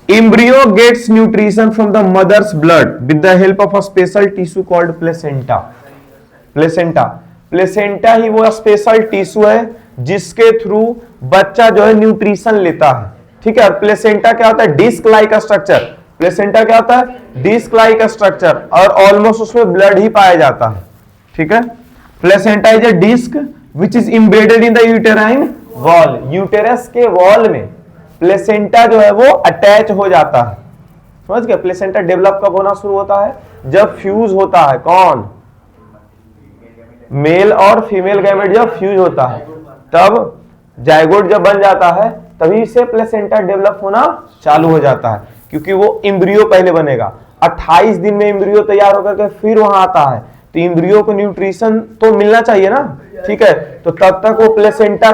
Embryo gets nutrition from the mother's blood with the help of a special tissue called placenta. Placenta ही वो स्पेशल टिश्यू है जिसके थ्रू बच्चा जो है न्यूट्रिशन लेता है। ठीक है, प्लेसेंटा क्या होता है? Disc like structure. प्लेसेंटा क्या होता है? डिस्क लाइक स्ट्रक्चर, और ऑलमोस्ट उसमें ब्लड ही पाया जाता है। ठीक है, placenta is a disc which is embedded in the uterine wall. Uterus के वॉल में प्लेसेंटा जो है वो अटैच हो जाता है। समझ गए? प्लेसेंटा डेवलप कब होना शुरू होता है? जब फ्यूज होता है। कौन? मेल और फीमेल गैमेट जब फ्यूज होता है तब जायगोट जब बन जाता है तभी से प्लेसेंटा डेवलप होना चालू हो जाता है, क्योंकि वो इम्ब्रियो पहले बनेगा। 28 दिन में इम्ब्रियो तैयार होकर के फिर वहां आता है, तो इम्ब्रियो को न्यूट्रिशन तो मिलना चाहिए ना, ठीक है। तो तब तक वो प्लेसेंटा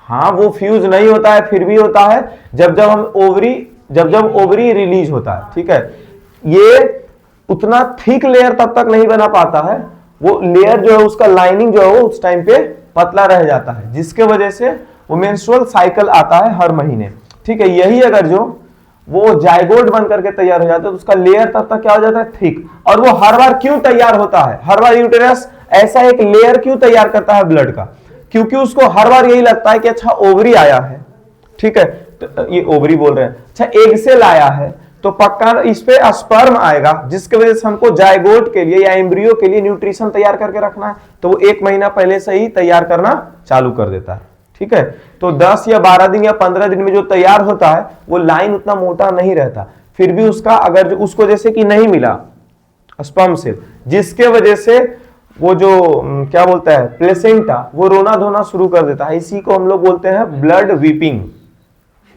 हाँ वो फ्यूज नहीं होता है, फिर भी होता है जब जब ओवरी रिलीज होता है, ठीक है। ये उतना थिक लेयर तब तक नहीं बना पाता है, वो लेयर जो है उसका लाइनिंग जो है वो उस टाइम पे पतला रह जाता है, जिसके वजह से वो मेंस्ट्रुअल साइकिल आता है हर महीने, ठीक है। यही अगर जो वो जायगोट बन करके तैयार हो जाता है तो उसका लेयर तब तक क्या हो जाता है, थिक। और वो हर बार क्यों तैयार होता है, हर बार यूटेरस ऐसा एक लेयर क्यों तैयार करता है ब्लड का, क्योंकि उसको हर बार यही लगता है कि अच्छा ओवरी आया है, ठीक है, तो ये ओवरी बोल रहे हैं, अच्छा एग सेल आया है तो पक्का इस पे स्पर्म आएगा, जिसकी वजह से हमको जायगोट के लिए या एम्ब्रियो के लिए न्यूट्रिशन तैयार करके रखना है, तो वो 1 महीना पहले से ही तैयार करना चालू कर देता है, ठीक है। तो 10 या 12 दिन या 15 दिन में जो तैयार होता है वो लाइन उतना मोटा नहीं रहता, फिर भी उसका अगर जो उसको जैसे कि नहीं मिला स्पर्म सेल, जिसके वजह से वो जो क्या बोलता है प्लेसेंटा वो रोना धोना शुरू कर देता है, इसी को हम लोग बोलते हैं ब्लड वीपिंग।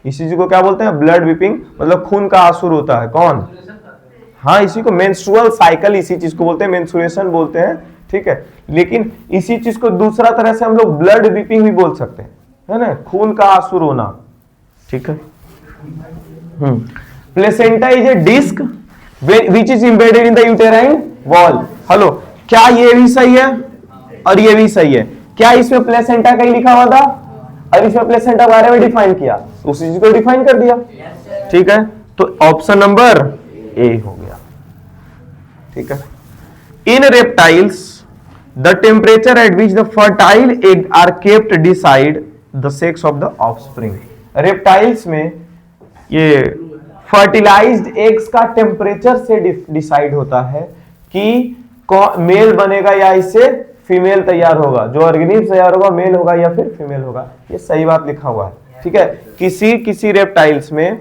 इसी चीज को क्या बोलते हैं, ब्लड वीपिंग, मतलब खून का आंसुर होता है। कौन, हाँ इसी को मेंस्ट्रुअल साइकिल, इसी चीज को बोलते हैं, मेंस्ट्रुएशन बोलते हैं, ठीक है। लेकिन इसी चीज को दूसरा तरह से हम लोग ब्लड वीपिंग भी बोल सकते हैं, है ना, खून का आंसुर होना, ठीक है। Placenta is a disc which is embedded in the uterine wall. Hello, क्या ये भी सही है और ये भी सही है? क्या इसमें प्लेसेंटा कहीं लिखा हुआ था और इसमें प्लेसेंटा के बारे में डिफाइन किया, उसी चीज को डिफाइन कर दिया, ठीक है। तो ऑप्शन नंबर ए हो गया, ठीक है। In reptiles the temperature at which the fertile egg are kept decide the sex of the offspring. Reptiles में ये फर्टिलाइज्ड एग्स का टेम्परेचर से डिसाइड होता है कि मेल बनेगा या इससे फीमेल तैयार होगा, जो ऑर्गेनिज्म तैयार होगा मेल होगा या फिर फीमेल होगा, ये सही बात लिखा हुआ है, ठीक है। किसी रेप्टाइल्स में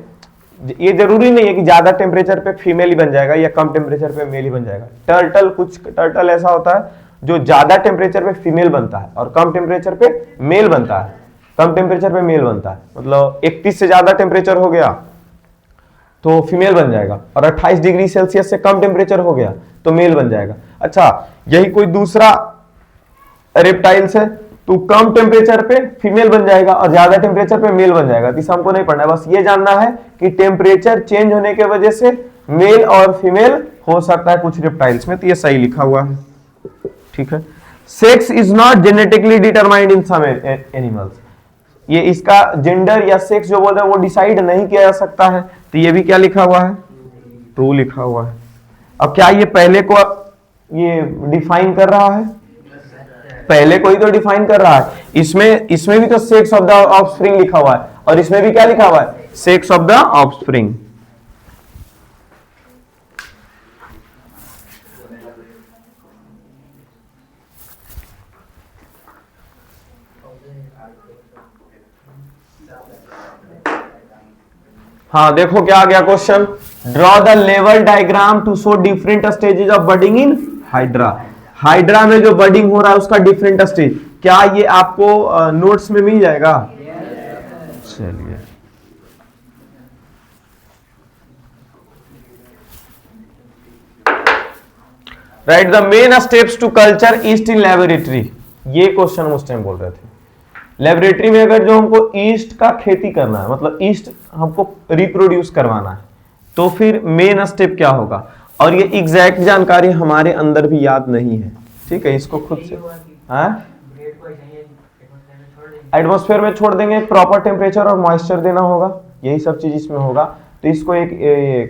ये जरूरी नहीं है कि ज्यादा टेम्परेचर पे फीमेल ही बन जाएगा या कम टेम्परेचर पे मेल ही बन जाएगा। कुछ टर्टल ऐसा होता है जो ज्यादा टेम्परेचर पे फीमेल बनता है और कम टेम्परेचर पे मेल बनता है, कम टेम्परेचर पे मेल बनता है, मतलब 31 से ज्यादा टेम्परेचर हो गया तो फीमेल बन जाएगा, और 28 डिग्री सेल्सियस से कम टेम्परेचर हो गया तो मेल बन जाएगा। अच्छा, यही कोई दूसरा रेप्टाइल्स है तो कम टेम्परेचर पे फीमेल बन जाएगा और ज्यादा टेम्परेचर पे मेल बन जाएगा। तो हमको नहीं पढ़ना है, बस ये जानना है कि टेम्परेचर चेंज होने के वजह से मेल और फीमेल हो सकता है कुछ रेप्टाइल्स में, तो ये सही लिखा हुआ है, ठीक है। Sex is not genetically determined in some animals, ये इसका जेंडर या सेक्स जो बोल रहे हैं वो डिसाइड नहीं किया जा सकता है, तो ये भी क्या लिखा हुआ है, ट्रू लिखा हुआ है। अब क्या ये पहले को ये डिफाइन कर रहा है, पहले को ही तो डिफाइन कर रहा है, इसमें भी तो सेक्स ऑफ द ऑफस्प्रिंग लिखा हुआ है और इसमें भी क्या लिखा हुआ है, सेक्स ऑफ द ऑफस्प्रिंग। हाँ देखो क्या आ गया question, draw the level diagram to show different stages of budding in hydra. Hydra में जो बडिंग हो रहा है उसका डिफरेंट स्टेज, क्या ये आपको नोट्स में मिल जाएगा? चलिए, write the main steps to culture yeast in laboratory. ये क्वेश्चन उस टाइम बोल रहे थे, लेबोरेटरी में अगर जो हमको ईस्ट का खेती करना है, मतलब ईस्ट हमको रिप्रोड्यूस करवाना है, तो फिर मेन स्टेप क्या होगा, और ये एग्जैक्ट जानकारी हमारे अंदर भी याद नहीं है, ठीक है। इसको खुद से एटमॉस्फेयर में छोड़ देंगे, प्रॉपर टेम्परेचर और मॉइस्चर देना होगा, यही सब चीज इसमें होगा। तो इसको एक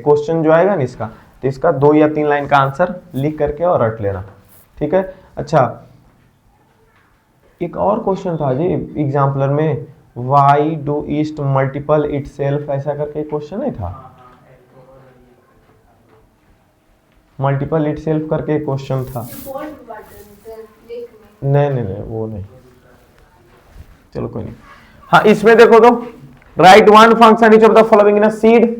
क्वेश्चन जो आएगा ना इसका, तो इसका 2 या 3 लाइन का आंसर लिख करके और रट लेना, ठीक है। अच्छा, एक और क्वेश्चन था जी एग्जाम्पलर में, why do east multiple itself, ऐसा करके क्वेश्चन नहीं था, मल्टीपल इटसेल्फ करके क्वेश्चन था। नहीं वो नहीं, चलो कोई नहीं। हाँ इसमें देखो तो, right one function each of the following in a seed.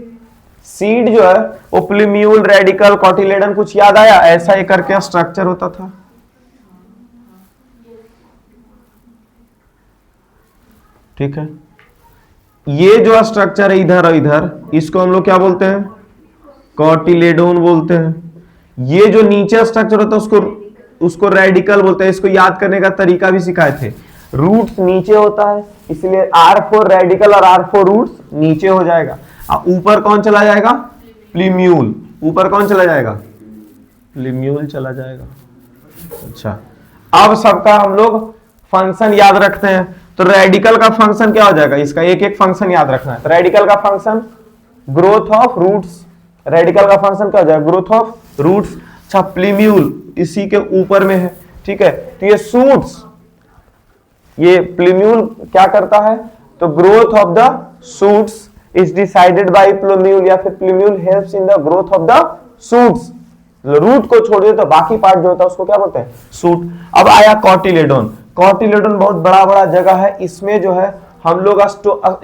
Seed जो है वो प्लूम्यूल, रेडिकल, कॉटिलेडन, कुछ याद आया? ऐसा ही करके स्ट्रक्चर होता था, ठीक है, ये जो स्ट्रक्चर है इधर और इधर, इसको हम लोग क्या बोलते हैं? कॉटिलेडोन बोलते हैं। ये जो नीचे स्ट्रक्चर होता है उसको रेडिकल बोलते हैं। इसको याद करने का तरीका भी सिखाए थे। रूट्स नीचे होता है, इसलिए R4 रेडिकल और R4 रूट्स नीचे हो जाएगा। ऊपर कौन चला जाएगा? प्लीम्यूल। ऊपर कौन चला जाएगा? प्लीम्यूल चला जाएगा। अच्छा, अब सबका हम लोग फंक्शन याद रखते हैं। तो रेडिकल का फंक्शन क्या हो जाएगा? इसका एक एक फंक्शन याद रखना है। तो रेडिकल का function growth of roots. Radical का फंक्शन क्या हो जाएगा? Growth of roots. अच्छा, प्लीम्यूल इसी के ऊपर में है, ठीक है। तो ये शूट्स, ये प्लीम्यूल क्या करता है? तो growth of the shoots is decided by plumule, या फिर plumule helps in the growth of the shoots. Root को छोड़ दे तो बाकी पार्ट जो होता है उसको क्या बोलते हैं? शूट। अब आया कॉटिलेडोन। कॉटिलेडोन बहुत बड़ा बड़ा जगह है, इसमें जो है हम लोग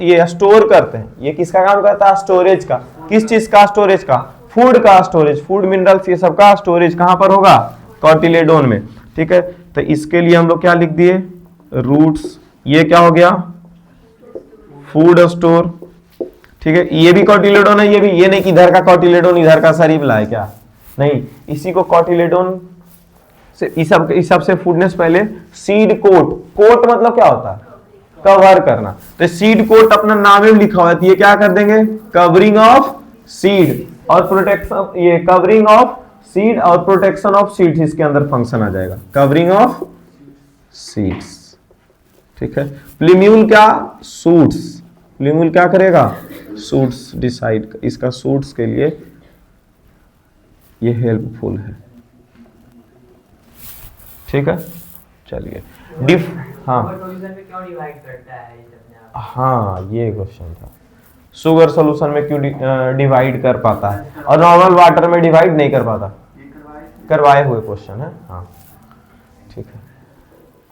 ये स्टोर करते हैं। ये किसका काम करता है? स्टोरेज का। किस चीज का स्टोरेज का? फूड का स्टोरेज। फूड मिनरल्स ये सब का स्टोरेज कहां पर होगा? कॉटिलेडोन में, ठीक है। तो इसके लिए हम लोग क्या लिख दिए? रूट्स। ये क्या हो गया? फूड स्टोर, ठीक है। ये भी कॉटिलेडोन है, ये भी। ये नहीं कि इधर का कॉटिलेडोन इधर का सरीबला है, क्या नहीं, इसी को कॉटिलेडोन से इस सब से फूडनेस। पहले सीड कोट। कोट मतलब क्या होता है? कवर करना। तो सीड कोट अपना नाम में लिखा हुआ है, तो ये क्या कर देंगे? कवरिंग ऑफ सीड और प्रोटेक्शन। ये कवरिंग ऑफ सीड और प्रोटेक्शन ऑफ सीड्स इसके अंदर फंक्शन आ जाएगा, कवरिंग ऑफ सीड्स, ठीक है। प्लीम्यूल क्या? सूट्स। प्लीम्यूल क्या करेगा? Suits decide. इसका सूट्स के लिए ये हेल्पफुल है, ठीक है। चलिए हाँ हाँ, ये क्वेश्चन था। शुगर सॉल्यूशन में क्यों डिवाइड कर पाता है और नॉर्मल वाटर में डिवाइड नहीं कर पाता? करवाए हुए क्वेश्चन है, हाँ, ठीक है।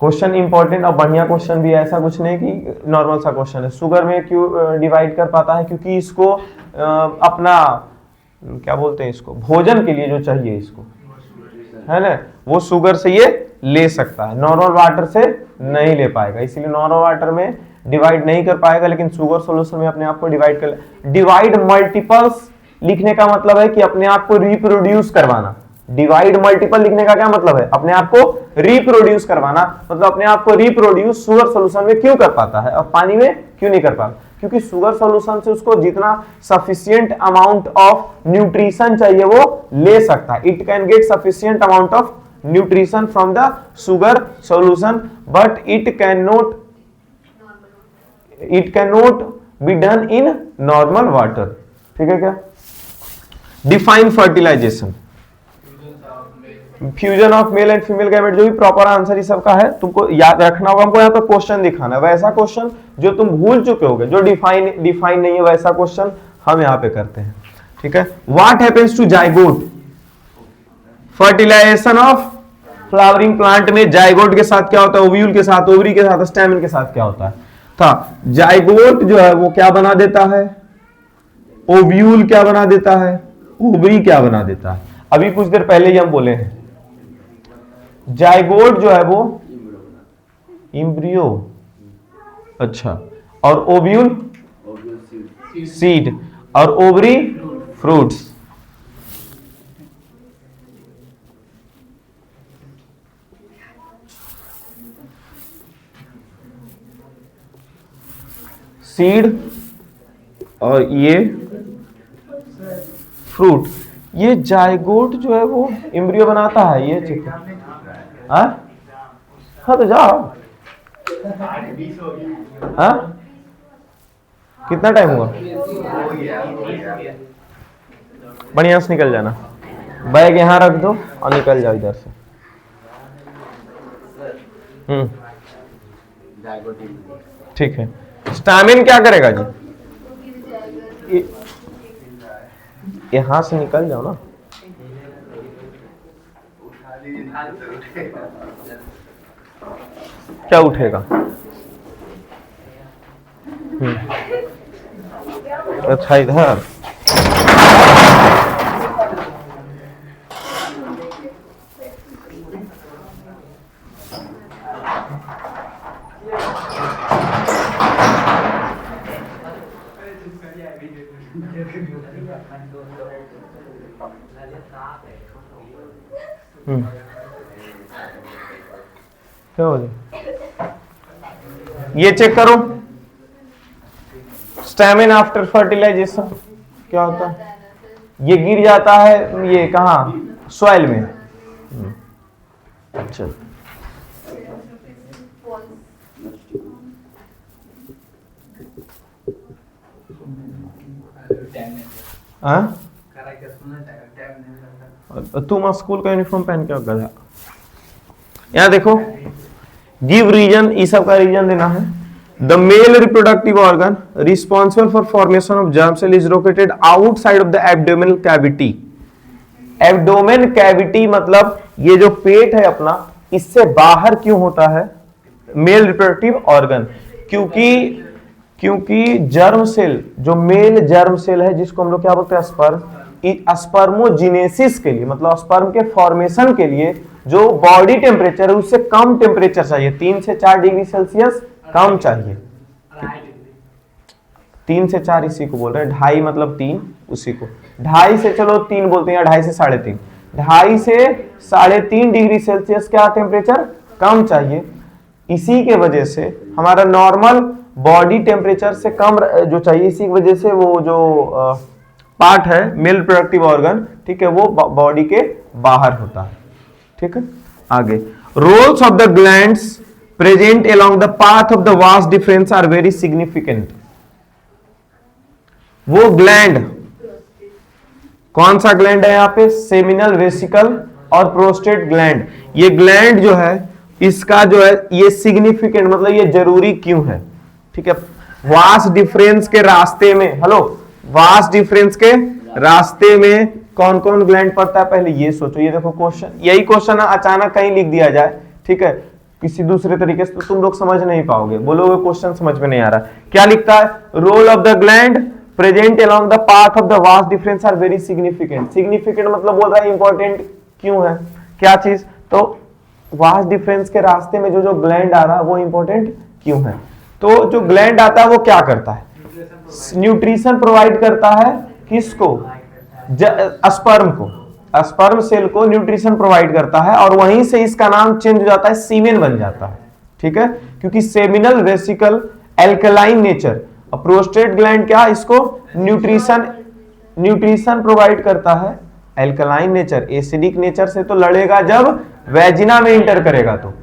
क्वेश्चन इंपॉर्टेंट और बढ़िया क्वेश्चन भी है, ऐसा कुछ नहीं कि नॉर्मल सा क्वेश्चन है। शुगर में क्यों डिवाइड कर पाता है? क्योंकि इसको अपना क्या बोलते हैं, इसको भोजन के लिए जो चाहिए इसको, है ना, वो शुगर से ये ले सकता है, नॉर्मल वाटर से नहीं ले पाएगा। इसलिए नॉर्मल वाटर में डिवाइड नहीं कर पाएगा, लेकिन शुगर सॉल्यूशन में अपने आप को डिवाइड कर ले। डिवाइड मल्टीपल्स लिखने का मतलब है कि अपने आप को रिप्रोड्यूस करवाना। डिवाइड मल्टीपल लिखने का क्या मतलब है? अपने आप को रिप्रोड्यूस करवाना। मतलब अपने आप को रिप्रोड्यूस शुगर सॉल्यूशन में क्यों कर पाता है और पानी में क्यों नहीं कर पाता? क्योंकि शुगर सॉल्यूशन से उसको जितना सफिशिएंट अमाउंट ऑफ न्यूट्रिशन चाहिए वो ले सकता है। It can get sufficient amount of nutrition from the sugar solution, but it can not be done in normal water, ठीक है क्या। Define fertilization, fusion of male and female gamete, जो भी प्रॉपर आंसर इस सब का है तुमको याद रखना होगा। हमको यहाँ पे क्वेश्चन दिखाना है, वैसा क्वेश्चन जो तुम भूल चुके होगे, जो डिफाइन नहीं है, वैसा क्वेश्चन हम यहाँ पे करते हैं, ठीक है। What happens to zygote? Fertilization of flowering plant में जाइगोट के साथ क्या होता है? ओव्यूल के साथ, ओवरी के साथ, स्टैमेन के साथ क्या होता है? था जाइगोट जो है वो क्या बना देता है? ओव्यूल क्या बना देता है? ओवरी क्या बना देता है? अभी कुछ देर पहले ही हम बोले हैं, जाइगोट जो है वो इम्ब्रियो, अच्छा, और ओव्यूल सीड, और ओवरी फ्रूट्स। सीड और ये फ्रूट। ये जाइगोट जो है वो इम्ब्रियो बनाता है, ये ठीक है। हाँ तो जाओ। हाँ कितना टाइम हुआ? बढ़िया से निकल जाना, बैग यहाँ रख दो और निकल जाओ इधर से। ठीक है। स्टामिन क्या करेगा जी? यहाँ से निकल जाओ ना। क्या उठेगा? अच्छा इधर क्या हो जाए, ये चेक करो, स्टैमिन आफ्टर फर्टिलाइजेशन क्या होता है, ये गिर जाता है ये कहाँ, सॉइल में। अच्छा तुम स्कूल का यूनिफॉर्म पहन के गधा। यहां देखो, गिव रीजन, ई सब का रीजन देना है। The male reproductive organ responsible for formation of germ cell is located outside of the abdominal cavity. Abdomen cavity मतलब ये जो पेट है अपना, इससे बाहर क्यों होता है मेल रिप्रोडक्टिव ऑर्गन? क्योंकि जर्म सेल, जो मेल जर्म सेल है जिसको हम लोग क्या बोलते हैं, स्पर्म, स्पर्मोजिनेसिस के लिए, मतलब स्पर्म के फॉर्मेशन के लिए जो बॉडी टेम्परेचर है उससे कम टेम्परेचर चाहिए, 3 से 4 डिग्री सेल्सियस कम चाहिए। 3 से 4 इसी को बोल रहे हैं, 2.5 मतलब 3, उसी को 2.5 से चलो 3 बोलते हैं, या 2.5 से 3.5, 2.5 से 3.5 डिग्री सेल्सियस क्या टेम्परेचर कम चाहिए। इसी के वजह से हमारा नॉर्मल बॉडी टेम्परेचर से कम जो चाहिए, इसी की वजह से वो जो पार्ट है मेल रिप्रोडक्टिव ऑर्गन, ठीक है, वो बॉडी के बाहर होता है। ठीक है, आगे roles of the glands present along the path of the vas deferens are very significant. वो ग्लैंड, कौन सा ग्लैंड है यहाँ पे, सेमिनल वेसिकल और प्रोस्टेट ग्लैंड। ये ग्लैंड जो है इसका जो है ये सिग्निफिकेंट मतलब ये जरूरी क्यों है, ठीक है। वास डिफरेंस के रास्ते में, हेलो, वास डिफरेंस के रास्ते में कौन कौन ग्लैंड पड़ता है, पहले ये सोचो। ये देखो क्वेश्चन, यही क्वेश्चन अचानक कहीं लिख दिया जाए, ठीक है, किसी दूसरे तरीके से, तो तुम लोग समझ नहीं पाओगे, बोलोगे क्वेश्चन समझ में नहीं आ रहा। क्या लिखता है, role of the gland present along the path of the vas deferens are very significant. Significant मतलब बोल रहा है इंपॉर्टेंट क्यों है, क्या चीज, तो वास डिफरेंस के रास्ते में जो जो ग्लैंड आ रहा है वो इंपॉर्टेंट क्यों है। तो जो ग्लैंड आता है वो क्या करता है, न्यूट्रिशन प्रोवाइड करता है, किसको, स्पर्म को, स्पर्म सेल को न्यूट्रिशन प्रोवाइड करता है, और वहीं से इसका नाम चेंज हो जाता है, सीमेन बन जाता है। ठीक है, क्योंकि seminal vesicle alkaline nature, prostate gland क्या इसको न्यूट्रिशन प्रोवाइड करता है, एल्कलाइन नेचर, एसिडिक नेचर से तो लड़ेगा जब वेजिना में इंटर करेगा तो,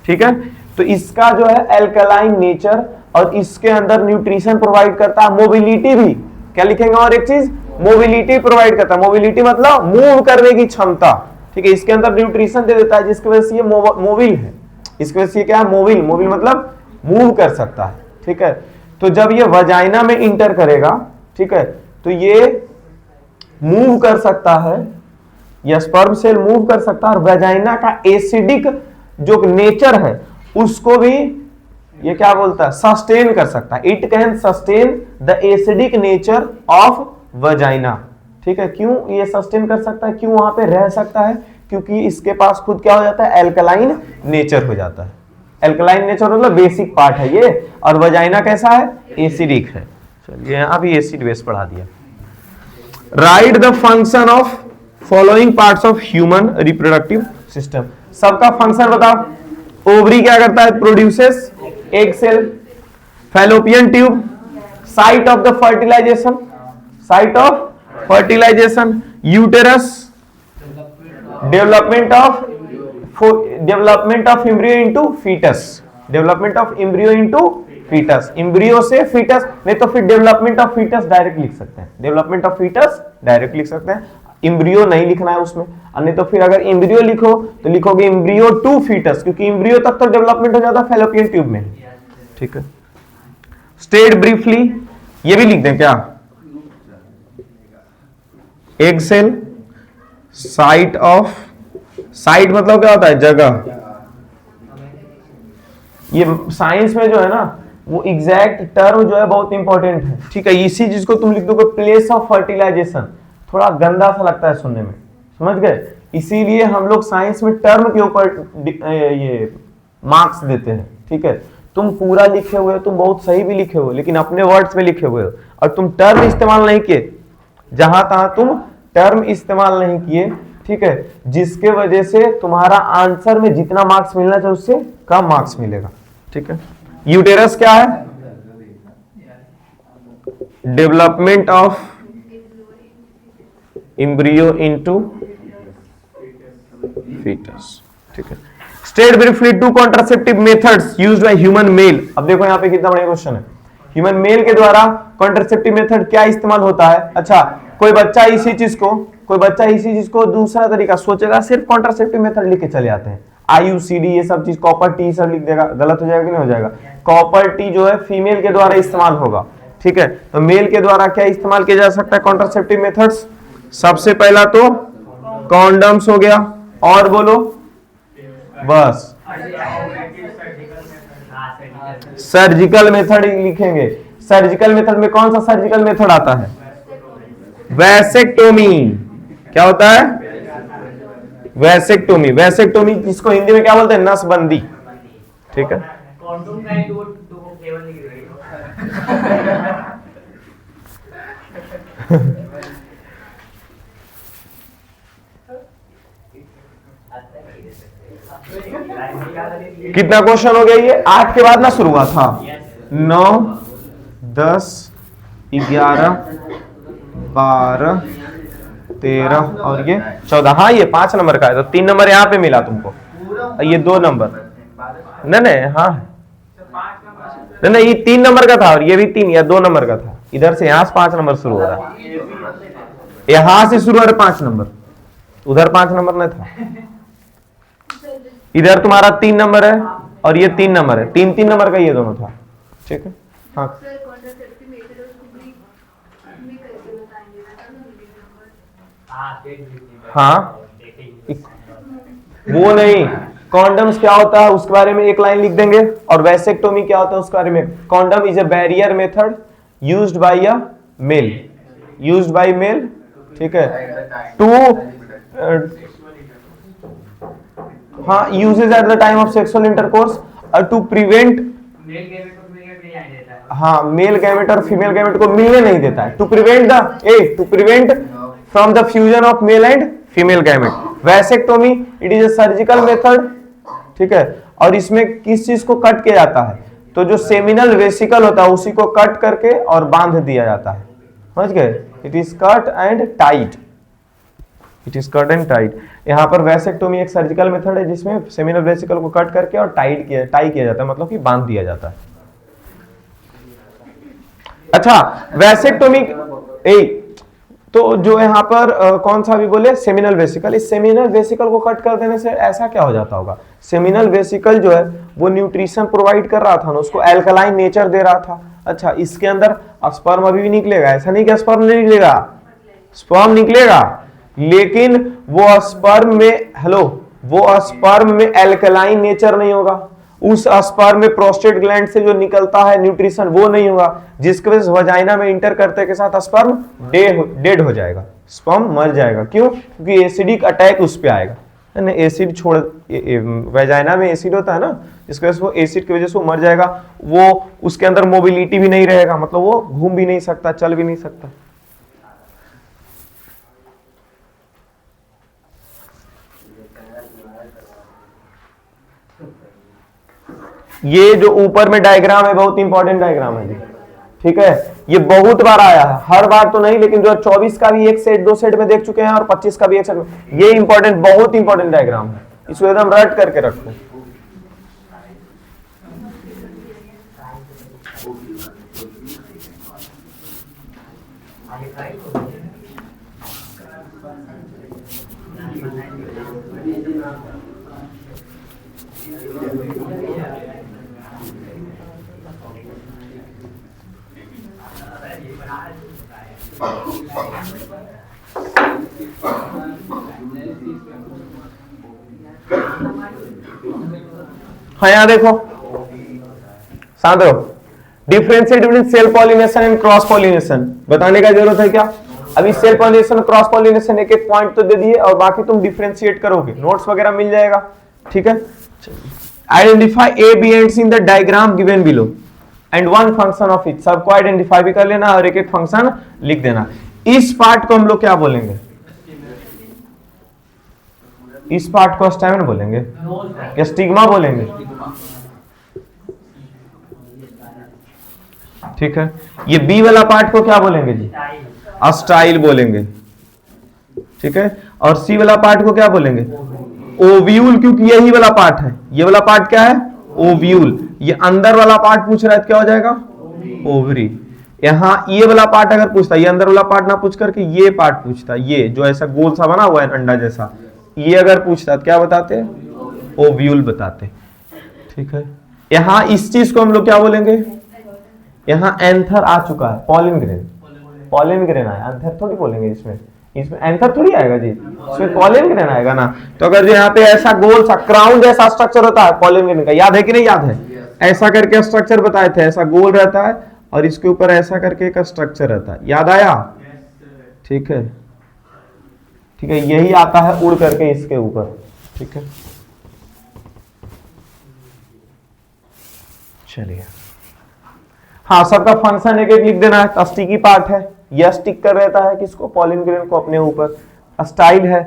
ठीक है। तो इसका जो है एल्कलाइन नेचर, और इसके अंदर न्यूट्रिशन प्रोवाइड करता है, मोबिलिटी भी, क्या लिखेंगे, और एक चीज मोबिलिटी प्रोवाइड करता है। मोबिलिटी मतलब मूव करने की क्षमता, ठीक है, इसके अंदर न्यूट्रिशन दे देता है जिसकी वजह से ये मोबिल है, इसकी वजह से क्या है, मोबिल, मोबिल मतलब मूव कर सकता है। ठीक है, तो जब ये वजाइना में इंटर करेगा, ठीक है, तो ये मूव कर सकता है, या स्पर्म सेल मूव कर सकता है, और वजाइना का एसिडिक जो नेचर है उसको भी ये क्या बोलता है, सस्टेन कर सकता है। It can sustain the acidic nature of vagina. ठीक है, क्यों ये सस्टेन कर सकता है, क्यों वहां पे रह सकता है, क्योंकि इसके पास खुद क्या हो जाता है, एल्कलाइन नेचर हो जाता है। एल्कलाइन नेचर मतलब बेसिक पार्ट है ये, और वजाइना कैसा है, एसिडिक है। चलिए यहां भी एसिड बेस पढ़ा दिया। Write the function of following parts of human reproductive system. सबका फंक्शन बताओ। ओवरी क्या करता है, produces egg cell, fallopian tube site of the fertilization, site of fertilization, uterus development of embryo into foetus, development of embryo into foetus, embryo से foetus, नहीं तो फिर development of foetus direct लिख सकते हैं, डेवलपमेंट ऑफ फीटस डायरेक्ट लिख सकते हैं, एम्ब्रियो नहीं लिखना है उसमें। नहीं तो फिर अगर एम्ब्रियो लिखो तो लिखोगे एम्ब्रियो टू फीटस, क्योंकि एम्ब्रियो तक तो डेवलपमेंट हो जाता है फैलोपियन ट्यूब में। ठीक है, स्टेट ब्रीफली, ये भी लिख दें क्या, egg cell, site of, site मतलब क्या होता है, जगह। ये साइंस में जो है ना वो एग्जैक्ट टर्म जो है बहुत इंपॉर्टेंट है। ठीक है, इसी चीज को तुम लिख दोगे प्लेस ऑफ फर्टिलाइजेशन, थोड़ा गंदा सा लगता है सुनने में, समझ गए, इसीलिए हम लोग साइंस में टर्म के ऊपर ये मार्क्स देते हैं। ठीक है, तुम पूरा लिखे हुए हो, तुम बहुत सही भी लिखे हुए, लेकिन अपने वर्ड्स में लिखे हुए हो, और तुम टर्म इस्तेमाल नहीं किए, जहां तहां तुम टर्म इस्तेमाल नहीं किए, ठीक है, जिसके वजह से तुम्हारा आंसर में जितना मार्क्स मिलना चाहिए उससे कम मार्क्स मिलेगा, ठीक है। यूटेरस क्या है? Development of embryo into foetus, ठीक है। State briefly to contraceptive methods used by human male. अब देखो यहां पे कितना बढ़िया क्वेश्चन है। ह्यूमन मेल के द्वारा कॉन्ट्रासेप्टिव मेथड क्या इस्तेमाल होता है? अच्छा, कोई बच्चा इसी चीज को दूसरा तरीका सोचेगा, सिर्फ कॉन्ट्रासेप्टिव मेथड लिख के चले आते हैं, IUCD ये सब चीज, कॉपर टी सब लिख देगा, गलत हो जाएगा कि नहीं हो जाएगा? कॉपर टी जो है फीमेल के द्वारा इस्तेमाल होगा, ठीक है। तो मेल के द्वारा क्या इस्तेमाल किया जा सकता है कॉन्ट्रासेप्टिव मेथड्स? सबसे पहला तो कॉन्डम्स हो गया, और बोलो बस सर्जिकल मेथड लिखेंगे। सर्जिकल मेथड में कौन सा सर्जिकल मेथड आता है? वैसेक्टोमी। क्या होता है? वैसेक्टोमी। वैसेक्टोमी जिसको हिंदी में क्या बोलते हैं? नसबंदी, ठीक है। कितना क्वेश्चन हो गया ये? 8 के बाद ना शुरू हुआ था, 9, 10, 11, 12, 13 और ये 14। हाँ ये 5 नंबर का है, तो 3 नंबर यहाँ पे मिला तुमको, ये 2 नंबर नहीं, हाँ नहीं, ये 3 नंबर का था और ये भी 3 या 2 नंबर का था। इधर से यहाँ से 5 नंबर शुरू हो रहा है, यहां से शुरू हो रहा 5 नंबर, उधर 5 नंबर नहीं था। इधर तुम्हारा 3 नंबर है और ये 3 नंबर है, 3 नंबर का ये दोनों था, ठीक है। हाँ हाँ, वो नहीं, कॉन्डम्स क्या होता है उसके बारे में एक लाइन लिख देंगे, और वैसेक्टोमी क्या होता है उसके बारे में। Condom is a barrier method used by a male, used by male, ठीक है, टू हाँ uses at the time of sexual intercourse to prevent, हाँ मेल गैमेट और फीमेल गैमेट को मिलने नहीं देता है, to prevent from the fusion of male and female gamete. Vasectomy it is a surgical method, ठीक है, और इसमें किस चीज को कट किया जाता है? तो जो सेमिनल वेसिकल होता है उसी को कट करके और बांध दिया जाता है, समझ गए? It is cut and tight, it is cut and tight. यहाँ पर वैसेक्टोमी एक सर्जिकल मेथड है जिसमें सेमिनल वेसिकल को कट करके और टाई किया जाता है, मतलब कि बांध दिया जाता है। अच्छा, वैसेक्टोमी तो जो यहाँ पर कौन सा भी बोले सेमिनल वेसिकल, इस सेमिनल वेसिकल को कट कर देने से ऐसा क्या हो जाता होगा? सेमिनल वेसिकल जो है वो न्यूट्रिशन प्रोवाइड कर रहा था ना, उसको एल्कलाइन नेचर दे रहा था। अच्छा, इसके अंदर स्पर्म अभी भी निकलेगा, ऐसा नहीं कि स्पर्म नहीं निकलेगा, स्पर्म निकलेगा, लेकिन वो स्पर्म में एल्कलाइन नेचर नहीं होगा, उस स्पर्म में प्रोस्टेट ग्लैंड से जो निकलता है न्यूट्रिशन वो नहीं होगा, जिसकी वजह से वजाइना में इंटर करते के साथ स्पर्म डेड हो जाएगा, स्पर्म मर जाएगा। क्यों? क्योंकि एसिडिक अटैक उस पे आएगा, एसिड छोड़, वजाइना में एसिड होता है ना, जिसकी वजह से वो एसिड की वजह से वो मर जाएगा, वो उसके अंदर मोबिलिटी भी नहीं रहेगा, मतलब वो घूम भी नहीं सकता, चल भी नहीं सकता। ये जो ऊपर में डायग्राम है बहुत इंपॉर्टेंट डायग्राम है जी, ठीक है, ये बहुत बार आया है, हर बार तो नहीं, लेकिन 2024 का भी एक सेट 2 सेट में देख चुके हैं और 25 का भी एक सेट में। ये इंपॉर्टेंट, बहुत इंपॉर्टेंट डायग्राम है, इसको एकदम रट करके रखो। हाँ यहाँ देखो, साथ रहो, differentiate between self pollination and cross pollination बताने का जरूरत है क्या? अभी सेल्फ पॉलिनेशन क्रॉस पॉलिनेशन एक एक पॉइंट तो दे दिए, और बाकी तुम डिफरेंशिएट करोगे, नोट्स वगैरह मिल जाएगा, ठीक है। Identify A B ends in the diagram given below and one function of it, सबको आइडेंटिफाई भी कर लेना और एक एक फंक्शन लिख देना। इस पार्ट को हम लोग क्या बोलेंगे? इस पार्ट को स्टैमेन बोलेंगे या स्टिग्मा बोलेंगे? ठीक है, ये बी वाला पार्ट को क्या बोलेंगे जी? अस्टाइल बोलेंगे। ठीक है, और सी वाला पार्ट को क्या बोलेंगे? ओव्यूल, क्योंकि यही वाला पार्ट है। ये वाला पार्ट क्या है? ओव्यूल। ये अंदर वाला पार्ट पूछ रहा है तो क्या हो जाएगा? ओवरी। यहाँ ये वाला पार्ट अगर पूछता, ये अंदर वाला पार्ट ना पूछ करके ये पार्ट पूछता, ये जो ऐसा गोल सा बना हुआ है अंडा जैसा, ये अगर पूछता तो क्या बताते? ओव्यूल बताते। ठीक है, यहाँ इस चीज को हम लोग क्या बोलेंगे? यहाँ एंथर आ चुका है, पॉलिन ग्रेन। पॉलिन ग्रेन आया, एंथर थोड़ी बोलेंगे इसमें। इसमें एंथर थोड़ी आएगा जी, इसमें पॉलिन ग्रेन आएगा ना। तो अगर जो यहाँ पे ऐसा गोल सा क्राउन जैसा स्ट्रक्चर होता है पॉलिन ग्रेन का, याद है कि नहीं याद है? ऐसा करके स्ट्रक्चर बताए थे, ऐसा गोल रहता है और इसके ऊपर ऐसा करके एक स्ट्रक्चर रहता है, याद आया? ठीक है, ठीक है, यही आता है उड़ करके इसके ऊपर। ठीक है, चलिए, हाँ, सबका फंक्शन एक एक लिख देना है। स्टिकी पार्ट है, यह स्टिक कर रहता है किसको? पॉलिन ग्रेन को अपने ऊपर। स्टाइल है,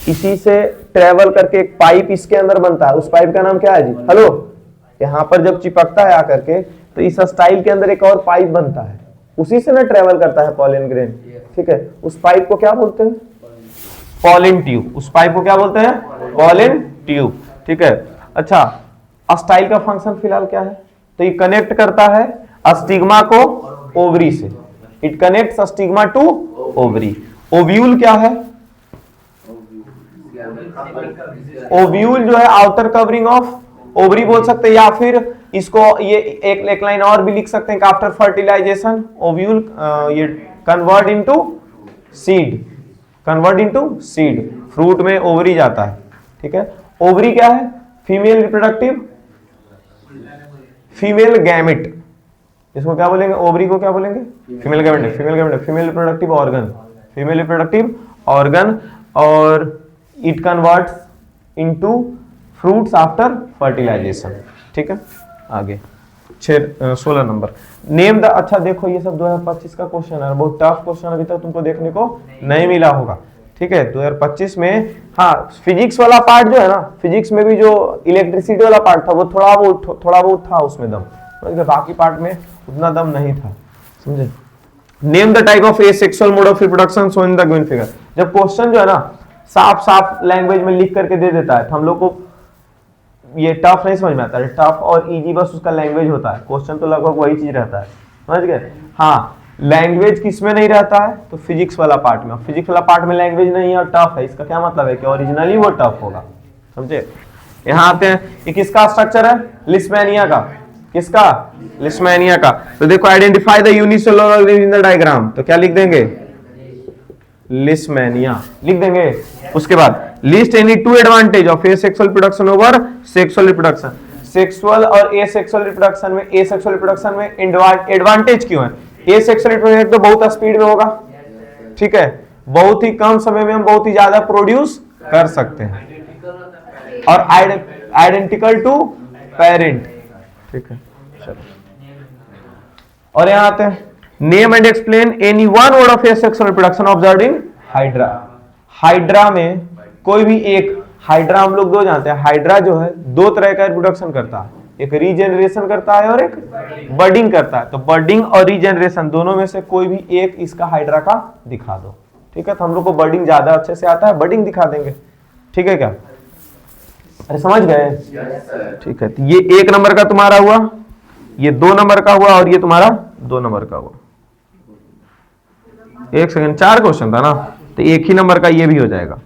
इसी से ट्रेवल करके एक पाइप इसके अंदर बनता है, उस पाइप का नाम क्या है जी? हेलो, यहाँ पर जब चिपकता है आकर के तो इस स्टाइल के अंदर एक और पाइप बनता है, उसी से ना ट्रेवल करता है पॉलिन ग्रेन। ठीक है, उस पाइप को क्या बोलते हैं? Pollen tube. उस पाइप को क्या बोलते हैं? Pollen tube. ठीक है, अच्छा, स्टाइल का फंक्शन फिलहाल क्या है? तो ये कनेक्ट करता है स्टिग्मा को ओवरी से। It connects stigma to ovary. Ovule क्या है? ओव्यूल जो है आउटर कवरिंग ऑफ ओवरी बोल सकते हैं, या फिर इसको ये एक लाइन और भी लिख सकते हैं कि आफ्टर फर्टिलाइजेशन ओव्यूल ये convert into seed. Convert into seed, fruit में ओवरी जाता है। ठीक है, ओवरी क्या है? Female reproductive, female gamete. इसको क्या बोलेंगे? ओवरी को क्या बोलेंगे? Female gamete. Female gamete, female reproductive organ, female reproductive organ, और it converts into fruits after fertilisation. ठीक है, आगे 16 नंबर नेम द। अच्छा देखो, ये सब 2025 का क्वेश्चन है, बहुत टफ क्वेश्चन अभी तक तुमको देखने को नहीं मिला होगा। ठीक है, 2025 में, हाँ, फिजिक्स वाला पार्ट जो है ना, फिजिक्स में भी जो इलेक्ट्रिसिटी वाला पार्ट था वो थोड़ा बहुत था उसमें दम, बाकी पार्ट में उतना दम नहीं था, समझे? Name the type of asexual mode of reproduction shown in the given figure. जब क्वेश्चन जो है ना साफ लैंग्वेज में लिख करके दे देता है तो हम लोग को ये टफ नहीं समझ में आता है। टफ और इजी बस उसका लैंग्वेज होता है, क्वेश्चन तो लगभग वही चीज रहता है, समझ गए? हाँ, लैंग्वेज किस में नहीं रहता है? तो फिजिक्स वाला पार्ट में। फिजिक्स वाला पार्ट में लैंग्वेज नहीं है और टफ है, इसका क्या मतलब है कि ओरिजिनली वो टफ होगा, समझे? यहाँ आते हैं, ये किसका स्ट्रक्चर है? लिस्मेनिया का। किसका? लिस्मेनिया का। तो देखो, identify the unicellular organism in the diagram, तो क्या लिख देंगे? लिस्मेनिया लिख देंगे। उसके बाद list any two advantage of asexual reproduction over sexual reproduction. Sexual और एसेक्सुअल रिप्रोडक्शन में, एसेक्सुअल रिप्रोडक्शन में एडवांटेज क्यों है? एसेक्सुअल रिप्रोडक्शन तो बहुत स्पीड में होगा, ठीक है, बहुत ही कम समय में हम बहुत ही ज्यादा प्रोड्यूस कर सकते हैं, और आइडेंटिकल टू पेरेंट। ठीक है, चलो, और यहां आते हैं, name and explain any one word of asexual reproduction observed in hydra. Hydra में कोई भी एक, हाइड्रा हम लोग दो जानते हैं, हाइड्रा जो है दो तरह का रिप्रोडक्शन करता है, एक रीजेनरेशन करता है और एक बर्डिंग करता है। तो बर्डिंग और रीजेनरेशन दोनों में से कोई भी एक इसका हाइड्रा का दिखा दो। ठीक है, तो हम लोग को बर्डिंग ज्यादा अच्छे से आता है, बर्डिंग दिखा देंगे। ठीक है क्या? अरे समझ गए? ठीक है, तो ये 1 नंबर का तुम्हारा हुआ, ये 2 नंबर का हुआ, और ये तुम्हारा 2 नंबर का हुआ। 1 सेकंड, 4 क्वेश्चन था ना, तो 1 ही नंबर का ये भी हो जाएगा।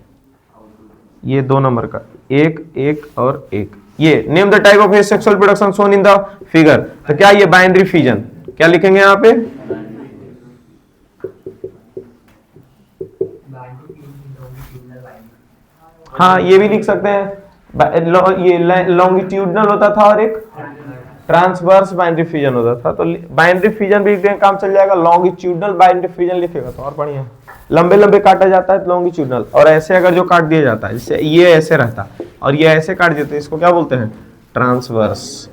ये 2 नंबर का, 1 1 और 1। ये name the type of asexual reproduction shown in the figure. तो क्या ये बाइनरी फिजन, क्या लिखेंगे यहाँ पे? हाँ, ये भी लिख सकते हैं, ये लॉन्गिट्यूडनल होता था और एक ट्रांसवर्स बाइनरी फिजन होता था। तो बाइनरी फिजन भी काम चल जाएगा, लॉन्गिट्यूडनल बाइनरी फिजन लिखेगा तो और बढ़िया। लंबे लंबे काटा जाता है तो लॉन्गिट्यूडनल, और ऐसे अगर जो काट दिया जाता है, जैसे ये ऐसे रहता और ये ऐसे काट देते हैं, इसको क्या बोलते हैं? ट्रांसवर्स।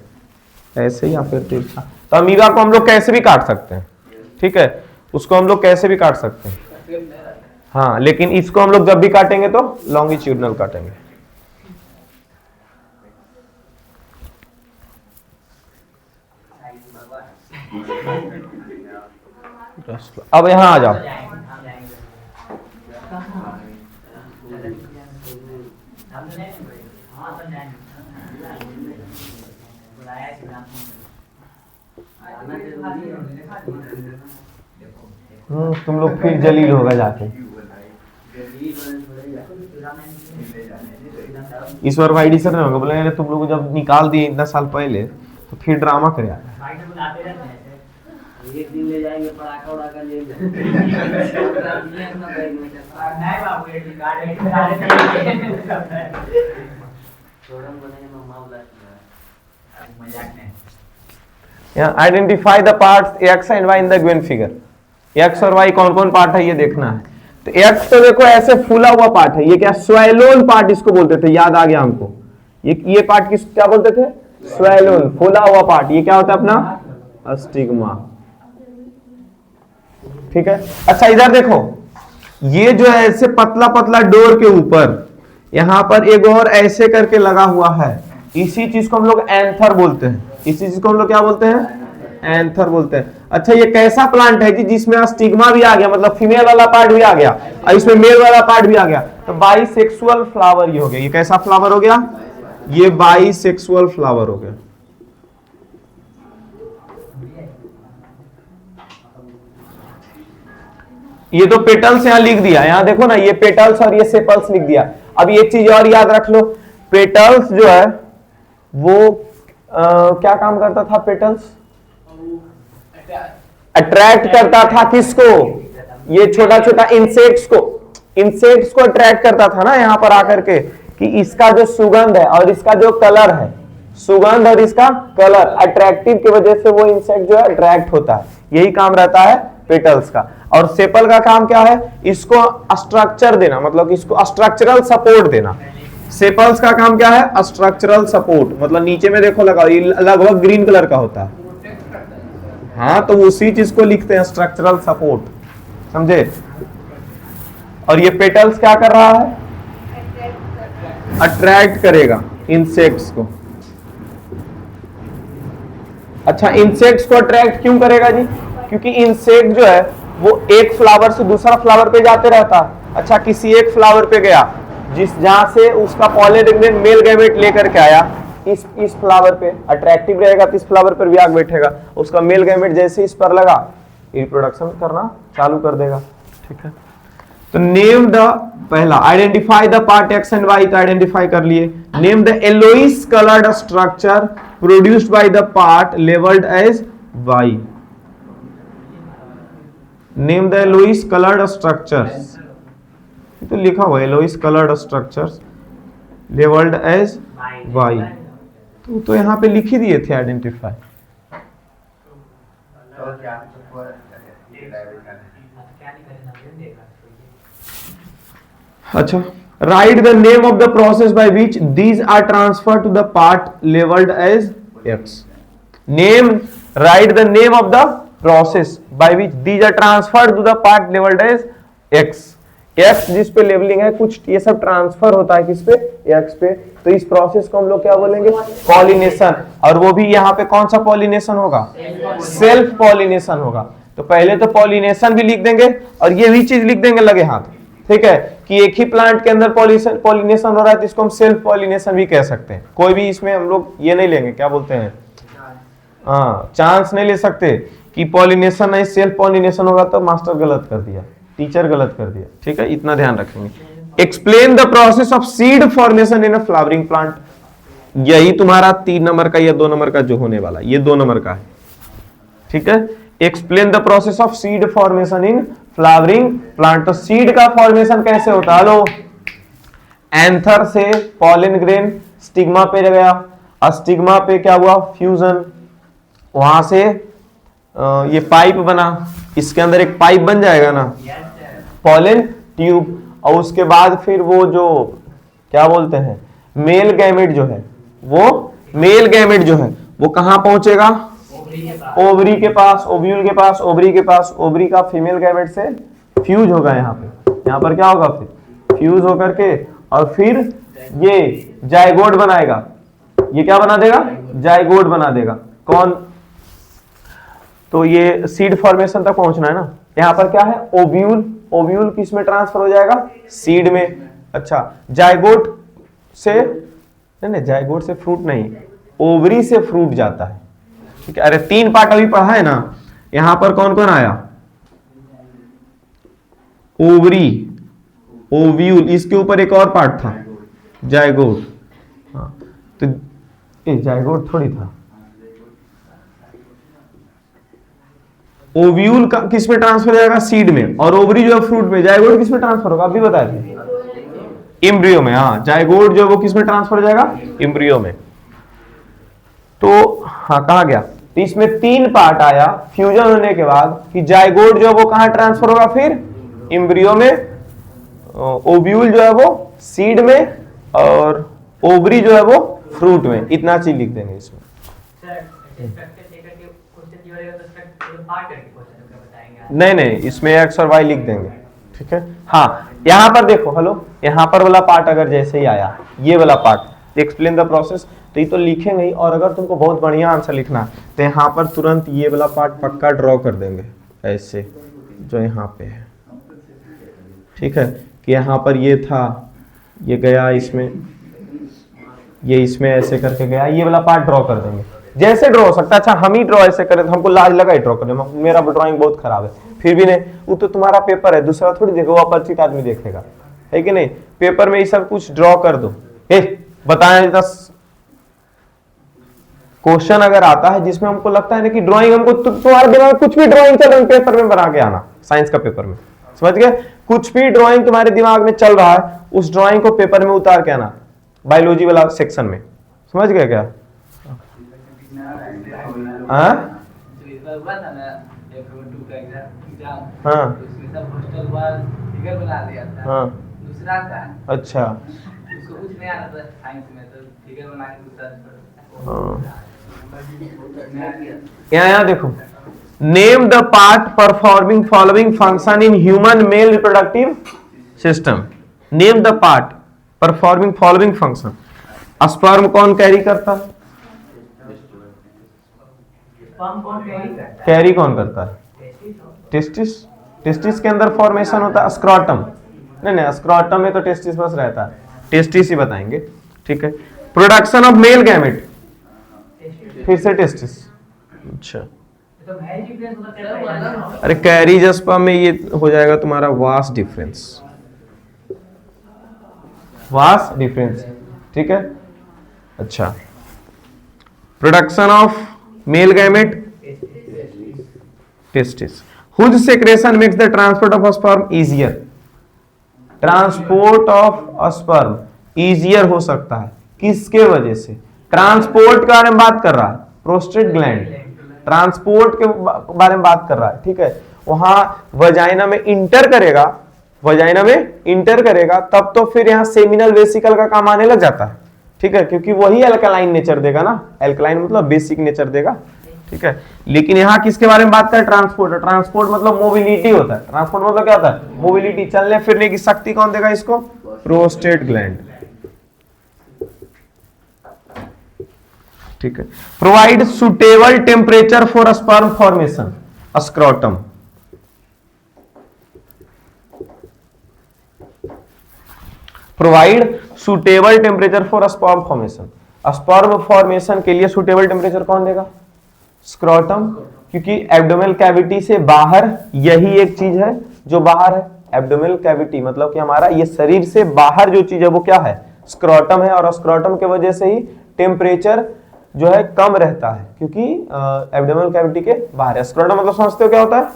ऐसे या फिर तिरछा। तो अमीबा को हम लोग कैसे भी काट सकते हैं, ठीक है, उसको हम लोग कैसे भी काट सकते हैं। हाँ, लेकिन इसको हम लोग जब भी काटेंगे तो लॉन्गिट्यूडनल काटेंगे। अब यहाँ आ जाओ। तुम लोग फिर जलील होगा जाके। ईश्वर भाई सर ने होगा बोले तुम लोग जब निकाल दिए इतना साल पहले तो फिर ड्रामा करे। एक दिन ले जाएंगे पटाखा उड़ाखा ले identify the parts X and Y in the given figure. X और वाई कौन कौन पार्ट है ये देखना है। तो एक्स तो देखो ऐसे फूला हुआ पार्ट है, ये क्या स्वेलोन पार्ट इसको बोलते थे, याद आ गया हमको। ये पार्ट किस क्या बोलते थे? स्वेलोन, फूला हुआ पार्ट। ये क्या होता है अपना? स्टिग्मा। ठीक है। अच्छा इधर देखो, ये जो है ऐसे पतला पतला डोर के ऊपर यहां पर एक और ऐसे करके लगा हुआ है, इसी चीज को हम लोग एंथर बोलते हैं। इसी चीज को हम लोग क्या बोलते हैं? एंथर बोलते हैं। अच्छा ये कैसा प्लांट है जी जिसमें स्टिग्मा भी आ गया, मतलब फीमेल वाला पार्ट भी आ गया और इसमें मेल वाला पार्ट भी आ गया, तो बाइसेक्सुअल फ्लावर ये हो गया। ये कैसा फ्लावर हो गया? ये बाइसेक्सुअल फ्लावर हो गया। ये तो पेटल्स यहां लिख दिया, यहां देखो ना, ये पेटल्स और ये सेपल्स लिख दिया। अब एक चीज और याद रख लो, पेटल्स जो है वो क्या काम करता था? पेटल्स अट्रैक्ट करता था किसको? ये छोटा छोटा इंसेक्ट्स को अट्रैक्ट करता था ना यहां पर आकर के, कि इसका जो सुगंध है और इसका जो कलर है, सुगंध और इसका कलर अट्रैक्टिव की वजह से वो इंसेक्ट जो है अट्रैक्ट होता है। यही काम रहता है पेटल्स का। और सेपल का काम क्या है? इसको स्ट्रक्चर देना, मतलब इसको स्ट्रक्चरल सपोर्ट देना। सेपल्स का काम क्या है? स्ट्रक्चरल सपोर्ट, मतलब नीचे में देखो लगा, ये लगभग ग्रीन कलर का होता है। हाँ तो उसी चीज को लिखते हैं स्ट्रक्चरल सपोर्ट, समझे? और ये पेटल्स क्या कर रहा है? अट्रैक्ट करेगा इंसेक्ट्स को। अच्छा इंसेक्ट्स को अट्रैक्ट क्यों करेगा जी? क्योंकि इंसेक्ट जो है वो एक फ्लावर से दूसरा फ्लावर पे जाते रहता। अच्छा किसी एक फ्लावर पे गया, जहां से उसका पॉलिन मेल गैमेट लेकर के आया, इस फ्लावर पे अट्रैक्टिव रहेगा तो इस फ्लावर पर भी आग बैठेगा। उसका मेल गैमेट जैसे इस पर लगा, रिप्रोडक्शन करना चालू कर देगा। ठीक है। तो नेम द, पहला identify the part X and Y, तो आइडेंटिफाई कर लिए। Name the yellowish coloured structure produced by the part labelled as Y. Name the yellowish coloured structures, तो लिखा हुआ है yellowish coloured structures labelled as Y, तो यहां पे लिख ही दिए थे आइडेंटिफाई। अच्छा write the name of the process by which these are transfer to the part labelled as x. Name, write the name of the process by which these are transferred to the part labelled as X. X जिस पे levelling है, कुछ ये सब transfer होता है किस पे? एक्स पे। तो इस प्रोसेस को हम लोग क्या बोलेंगे? पॉलिनेशन। और वो भी यहाँ पे कौन सा पॉलिनेशन होगा? सेल्फ पॉलिनेशन होगा। तो पहले तो पॉलिनेशन भी लिख देंगे और ये भी चीज लिख देंगे लगे हाथ। ठीक है, कि एक ही प्लांट के अंदर पॉलिनेशन हो रहा है तो इसको हम सेल्फ पॉलिनेशन भी कह सकते हैं। कोई भी इसमें हम लोग ये नहीं लेंगे, क्या बोलते हैं, हाँ चांस नहीं ले सकते कि पॉलिनेशन नहीं सेल्फ पॉलिनेशन होगा तो मास्टर गलत कर दिया, टीचर गलत कर दिया। ठीक है, इतना ध्यान रखेंगे। Explain the process of seed formation in a flowering plant. यही तुम्हारा 3 नंबर का या 2 नंबर का जो होने वाला, ये 2 नंबर का है। ठीक है, explain the process of seed formation in flowering plant. तो सीड का फॉर्मेशन कैसे होता है? हेलो, एंथर से पॉलिन ग्रेन स्टिग्मा पे गया, स्टिग्मा पे क्या हुआ? फ्यूजन। वहां से ये पाइप बना, इसके अंदर एक पाइप बन जाएगा ना, पॉलिन ट्यूब। और उसके बाद फिर वो जो क्या बोलते हैं, मेल गैमेट जो है, वो मेल गैमेट जो है वो कहां पहुंचेगा? ओवरी के पास, ओव्यूल के पास, ओवरी के पास। ओवरी का फीमेल गैमेट से फ्यूज होगा यहाँ पे, यहाँ पर क्या होगा? फिर फ्यूज होकर के और फिर ये जायगोट बनाएगा। ये क्या बना देगा? जायगोट बना देगा। कौन? तो ये सीड फॉर्मेशन तक पहुंचना है ना। यहाँ पर क्या है, ओव्यूल, ओव्यूल किस में ट्रांसफर हो जाएगा, सीड में। अच्छा, जायगोट से नहीं, जायगोट से फ्रूट नहीं, ओवरी से फ्रूट जाता है, ठीक है। अरे 3 पार्ट अभी पढ़ा है ना, यहां पर कौन कौन आया, ओवरी, ओव्यूल, इसके ऊपर एक और पार्ट था जायगोट। हाँ, तो जायगोट थोड़ी था, ओव्यूल का किस में ट्रांसफर हो जाएगा, सीड में, और ओवरी जो है फ्रूट में। जायगोट किस में ट्रांसफर होगा, अभी बताए थे, एम्ब्रियो में। हाँ, जायगोट जो है वो किस में ट्रांसफर हो जाएगा, एम्ब्रियो में। तो हाँ, कहा गया, तो इसमें 3 पार्ट आया फ्यूजन होने के बाद कि जायगोट जो है वो कहां ट्रांसफर होगा, फिर एम्ब्रियो में, ओव्यूल जो है वो सीड में, और ओवरी जो है वो फ्रूट में। इतना चीज लिख देंगे इसमें। नहीं नहीं, इसमें एक्स और वाई लिख देंगे, ठीक है। हाँ, यहां पर देखो, हेलो, यहां पर वाला पार्ट अगर जैसे ही आया, ये वाला पार्ट एक्सप्लेन द प्रोसेस, तो ये तो लिखेंगे ही। और अगर तुमको बहुत बढ़िया आंसर लिखना है तो यहाँ पर तुरंत ये वाला पार्ट पक्का ड्रॉ कर देंगे, ऐसे जो यहाँ पे है, ठीक है, कि यहाँ पर ये था, ये गया इसमें, ये इसमें ऐसे करके गया, ये वाला पार्ट ड्रॉ कर देंगे। जैसे ड्रॉ हो सकता है, अच्छा हम ही ड्रॉ ऐसे करें तो हमको लाज लगा ही ड्रॉ करने में, मेरा ड्राइंग बहुत खराब है, फिर भी नहीं, वो तो तुम्हारा पेपर है, दूसरा थोड़ी देखेगा, वो अपरिचित आदमी देखेगा, है कि नहीं। पेपर में ये सब कुछ ड्रॉ कर दो। बताएं, 10 क्वेश्चन अगर आता है जिसमें हमको लगता है ना कि ड्राइंग हमको, तुम्हारे दिमाग में कुछ भी ड्राइंग चल रहा है पेपर में बना के आना, साइंस का पेपर में, समझ गए, कुछ भी ड्राइंग तुम्हारे दिमाग में चल रहा है उस ड्राइंग को पेपर में उतार के आना, बायोलॉजी वाला सेक्शन में, समझ गए क्या। हाँ हाँ हाँ, अच्छा, यहाँ देखो, name the part performing following function in human male reproductive system. Name the part performing following function. Sperm कौन कैरी करता है, कैरी कौन करता है, टेस्टिस, टेस्टिस के अंदर फॉर्मेशन होता है स्क्रॉटम, नहीं, स्क्रॉटम में तो टेस्टिस बस रहता है, टेस्टिस ही बताएंगे, ठीक है। प्रोडक्शन ऑफ मेल गैमेट, फिर से टेस्टिस, अच्छा। अरे कैरी जस्पा में ये हो जाएगा तुम्हारा वास डिफरेंस, वास डिफरेंस, ठीक है। अच्छा, production of male gamete, testis. Whose secretion makes the transport of sperm easier. Transport of sperm easier हो सकता है किसके वजह से, ट्रांसपोर्ट के बारे में बात कर रहा है, प्रोस्टेट ग्लैंड ट्रांसपोर्ट के बारे में बात कर रहा है, ठीक है। वहां वजाइना में इंटर करेगा, वजाइना में इंटर करेगा, तब तो फिर यहां सेमिनल वेसिकल का काम आने लग जाता है, ठीक है, क्योंकि वही अल्कलाइन नेचर देगा ना, अल्कलाइन मतलब बेसिक नेचर देगा, ठीक है। लेकिन यहां किसके बारे में बात करें, ट्रांसपोर्ट। ट्रांसपोर्ट मतलब मोबिलिटी होता है, ट्रांसपोर्ट मतलब क्या होता है, मोबिलिटी, चलने फिरने की शक्ति कौन देगा इसको, प्रोस्टेट ग्लैंड, ठीक है। Provide suitable temperature for sperm formation, scrotum. Provide suitable temperature for sperm formation, sperm formation के लिए सुटेबल टेम्परेचर कौन देगा, स्क्रॉटम, क्योंकि एब्डोमिनल कैविटी से बाहर यही एक चीज है जो बाहर है, एब्डोमिनल कैविटी मतलब कि हमारा ये शरीर से बाहर जो चीज है वो क्या है, स्क्रॉटम है, और स्क्रॉटम के वजह से ही टेम्परेचर जो है कम रहता है, क्योंकि एब्डोमिनल कैविटी के बाहर है। स्क्रॉटम मतलब समझते हो क्या होता है,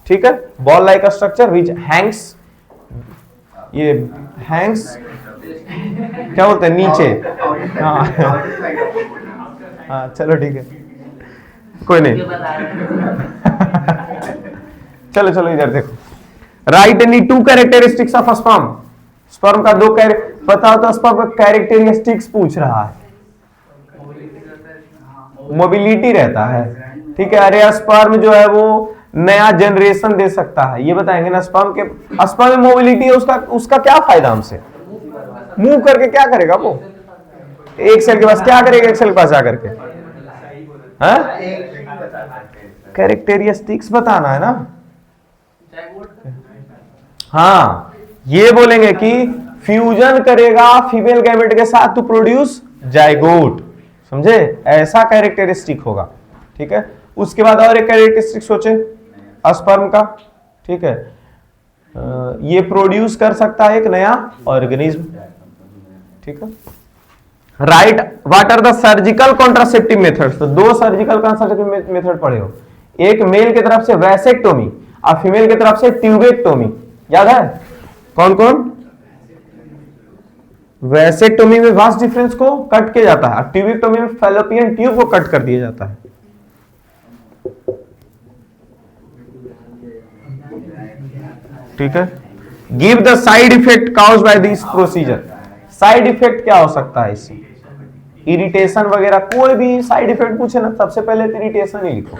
ठीक है, ball like structure which Hanks, ये हैंग्स क्या बोलते हैं, नीचे, हाँ हाँ, चलो ठीक है, कोई नहीं चलो चलो इधर देखो, right any 2 characteristics of sperm. Sperm का 2 पता हो तो स्पर्म का कैरेक्टरिस्टिक्स पूछ रहा है, मोबिलिटी रहता है, ठीक है। अरे स्पर्म जो है वो नया जनरेशन दे सकता है, ये बताएंगे ना, स्पर्म में मोबिलिटी है, उसका क्या फायदा हमसे, मूव करके क्या करेगा वो, एक सेल के पास क्या करेगा, एक सेल के पास जाकर के, कैरेक्टरिस्टिक्स बताना है ना। हाँ, ये बोलेंगे कि फ्यूजन करेगा फीमेल गैमेट के साथ टू प्रोड्यूस जाइगोट, समझे, ऐसा कैरेक्टरिस्टिक होगा। ठीक है, उसके बाद और एक कैरेक्टरिस्टिक सोचे स्पर्म का। ठीक है, ये प्रोड्यूस कर सकता है एक नया ऑर्गेनिज्म। ठीक है, write what are the surgical contraceptive methods. तो दो सर्जिकल कॉन्ट्रासेप्टिव मेथड पढ़े हो, एक मेल की तरफ से वैसेक्टोमी और फीमेल की तरफ से ट्यूबेक्टोमी, याद है? कौन कौन? वैसेक्टोमी में वास्ट डिफरेंस को कट किया जाता है और ट्यूबेक्टोमी में फैलोपियन ट्यूब को कट कर दिया जाता है। ठीक है, give the side effect caused by this procedure. Side effect क्या हो सकता है इससे? इरिटेशन वगैरह, कोई भी साइड इफेक्ट पूछे ना सबसे पहले तो इरिटेशन ही लिखो,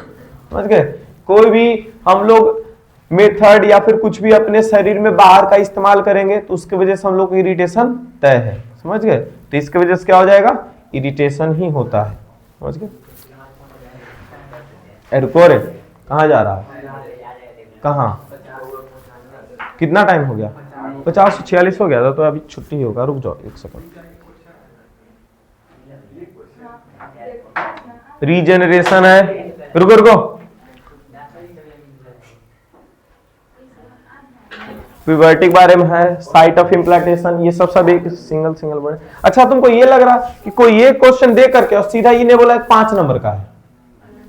समझ गए? कोई भी हम लोग मेथड या फिर कुछ भी अपने शरीर में बाहर का इस्तेमाल करेंगे तो उसकी वजह से हम लोग को इरिटेशन तय है, समझ गए? तो इसकी वजह से क्या हो जाएगा? इरिटेशन ही होता है, समझ गए? एरकोरे कहाँ जा रहा है? कहाँ? कितना टाइम हो गया? 50 से 46 हो गया था, तो अभी छुट्टी होगा, रुक जाओ एक सेकंड। रीजेनरेशन है, रुको रुको, प्यूबर्टी बारे में है, साइट ऑफ इम्प्लांटेशन, ये सब एक सिंगल वर्ड। अच्छा, तुमको ये लग रहा कि कोई ये क्वेश्चन दे करके और सीधा ये नहीं बोला 5 नंबर का है,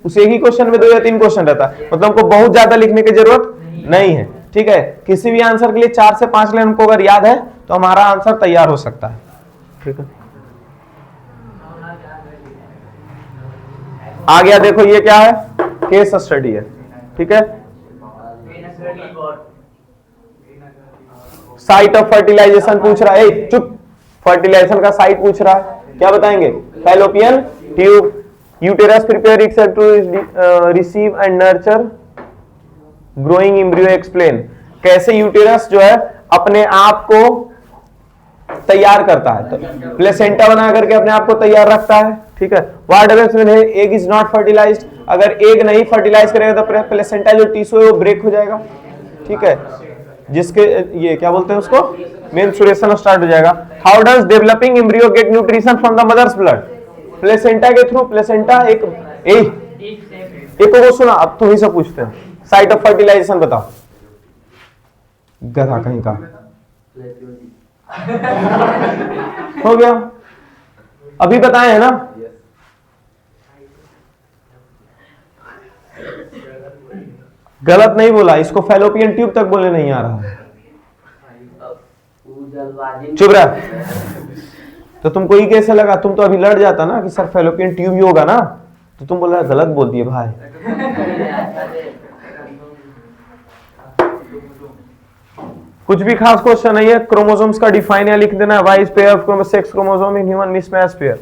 उस एक ही क्वेश्चन में 2 या 3 क्वेश्चन रहता है, मतलब हमको बहुत ज्यादा लिखने की जरूरत नहीं है। ठीक है, किसी भी आंसर के लिए 4 से 5 लाइन हमको अगर याद है तो हमारा आंसर तैयार हो सकता है। ठीक है, आ गया, देखो ये क्या है? केस स्टडी है। ठीक है, साइट ऑफ फर्टिलाइजेशन पूछ रहा है, चुप, फर्टिलाइजेशन का साइट पूछ रहा है, क्या बताएंगे? Fallopian tube, uterus prepare itself to receive and nurture growing embryo. Explain, कैसे यूटेरस जो है अपने आप को तैयार करता है, तो प्लेसेंटा बना करके अपने आप को तैयार रखता है। ठीक है, what happens when egg is not fertilised, अगर एग नहीं फर्टिलाइज करेगा तो प्लेसेंटा जो टिश्यू है वो ब्रेक हो जाएगा। ठीक है, जिसके ये क्या बोलते हैं उसको, मेंस्ट्रुएशन स्टार्ट हो जाएगा। How does developing embryo get nutrition from the mother's blood? Placenta के थ्रू। प्लेसेंटा एक को सुना, अब तुम ही से पूछते हैं, साइट ऑफ फर्टिलाइजेशन बताओ। गधा कहीं का हो गया, अभी बताए हैं ना। गलत नहीं बोला, इसको फैलोपियन ट्यूब तक बोलने नहीं आ रहा है। चुप रहा। तो तुमको ये कैसे लगा? तुम तो अभी लड़ जाता ना कि सर फैलोपियन ट्यूब ही होगा ना, तो तुम बोल रहा गलत बोल दिए भाई। कुछ भी खास क्वेश्चन नहीं है, क्रोमोसोम्स का डिफाइन या लिख देना है। Why is pair of sex chromosome in human mismatch pair.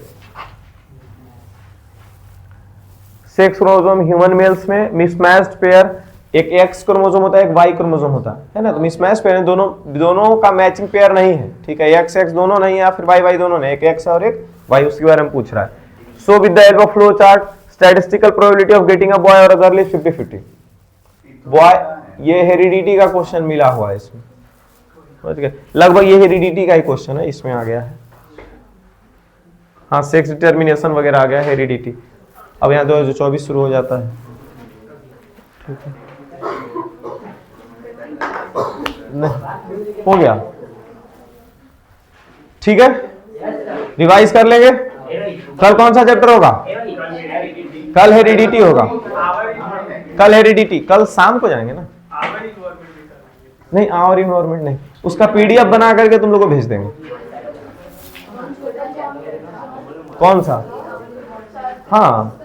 Sex chromosome human males में मिसमैच्ड पेयर, एक एक्स क्रोमोसोम होता है, एक वाई क्रोमोसोम होता है ना। तो मिसमैच पेयर दोनों का मैचिंग पेयर नहीं है। ठीक है, एक्स एक्स दोनों नहीं है या फिर वाई वाई दोनों नहीं, एक एक्स और एक वाई, उसके बारे में पूछ रहा है। So with the help of flow chart statistical probability of getting a boy और अ गर्ल इज 50-50। बॉय, ये हेरिडिटी का क्वेश्चन मिला हुआ है इसमें, समझ गए? लगभग ये हेरिडिटी का ही क्वेश्चन है, इसमें आ गया है। हाँ, सेक्स डिटर्मिनेशन वगैरह आ गया, हेरिडिटी। अब यहाँ 2024 शुरू हो जाता है। ठीक है, हो गया। ठीक है, रिवाइज कर लेंगे। कल कौन सा चैप्टर होगा? कल हेरिडिटी होगा। कल हेरिडिटी, कल शाम को जाएंगे ना? नहीं, आवर इन्वायरमेंट नहीं, उसका पीडीएफ बना करके तुम लोग को भेज देंगे। कौन सा? हाँ,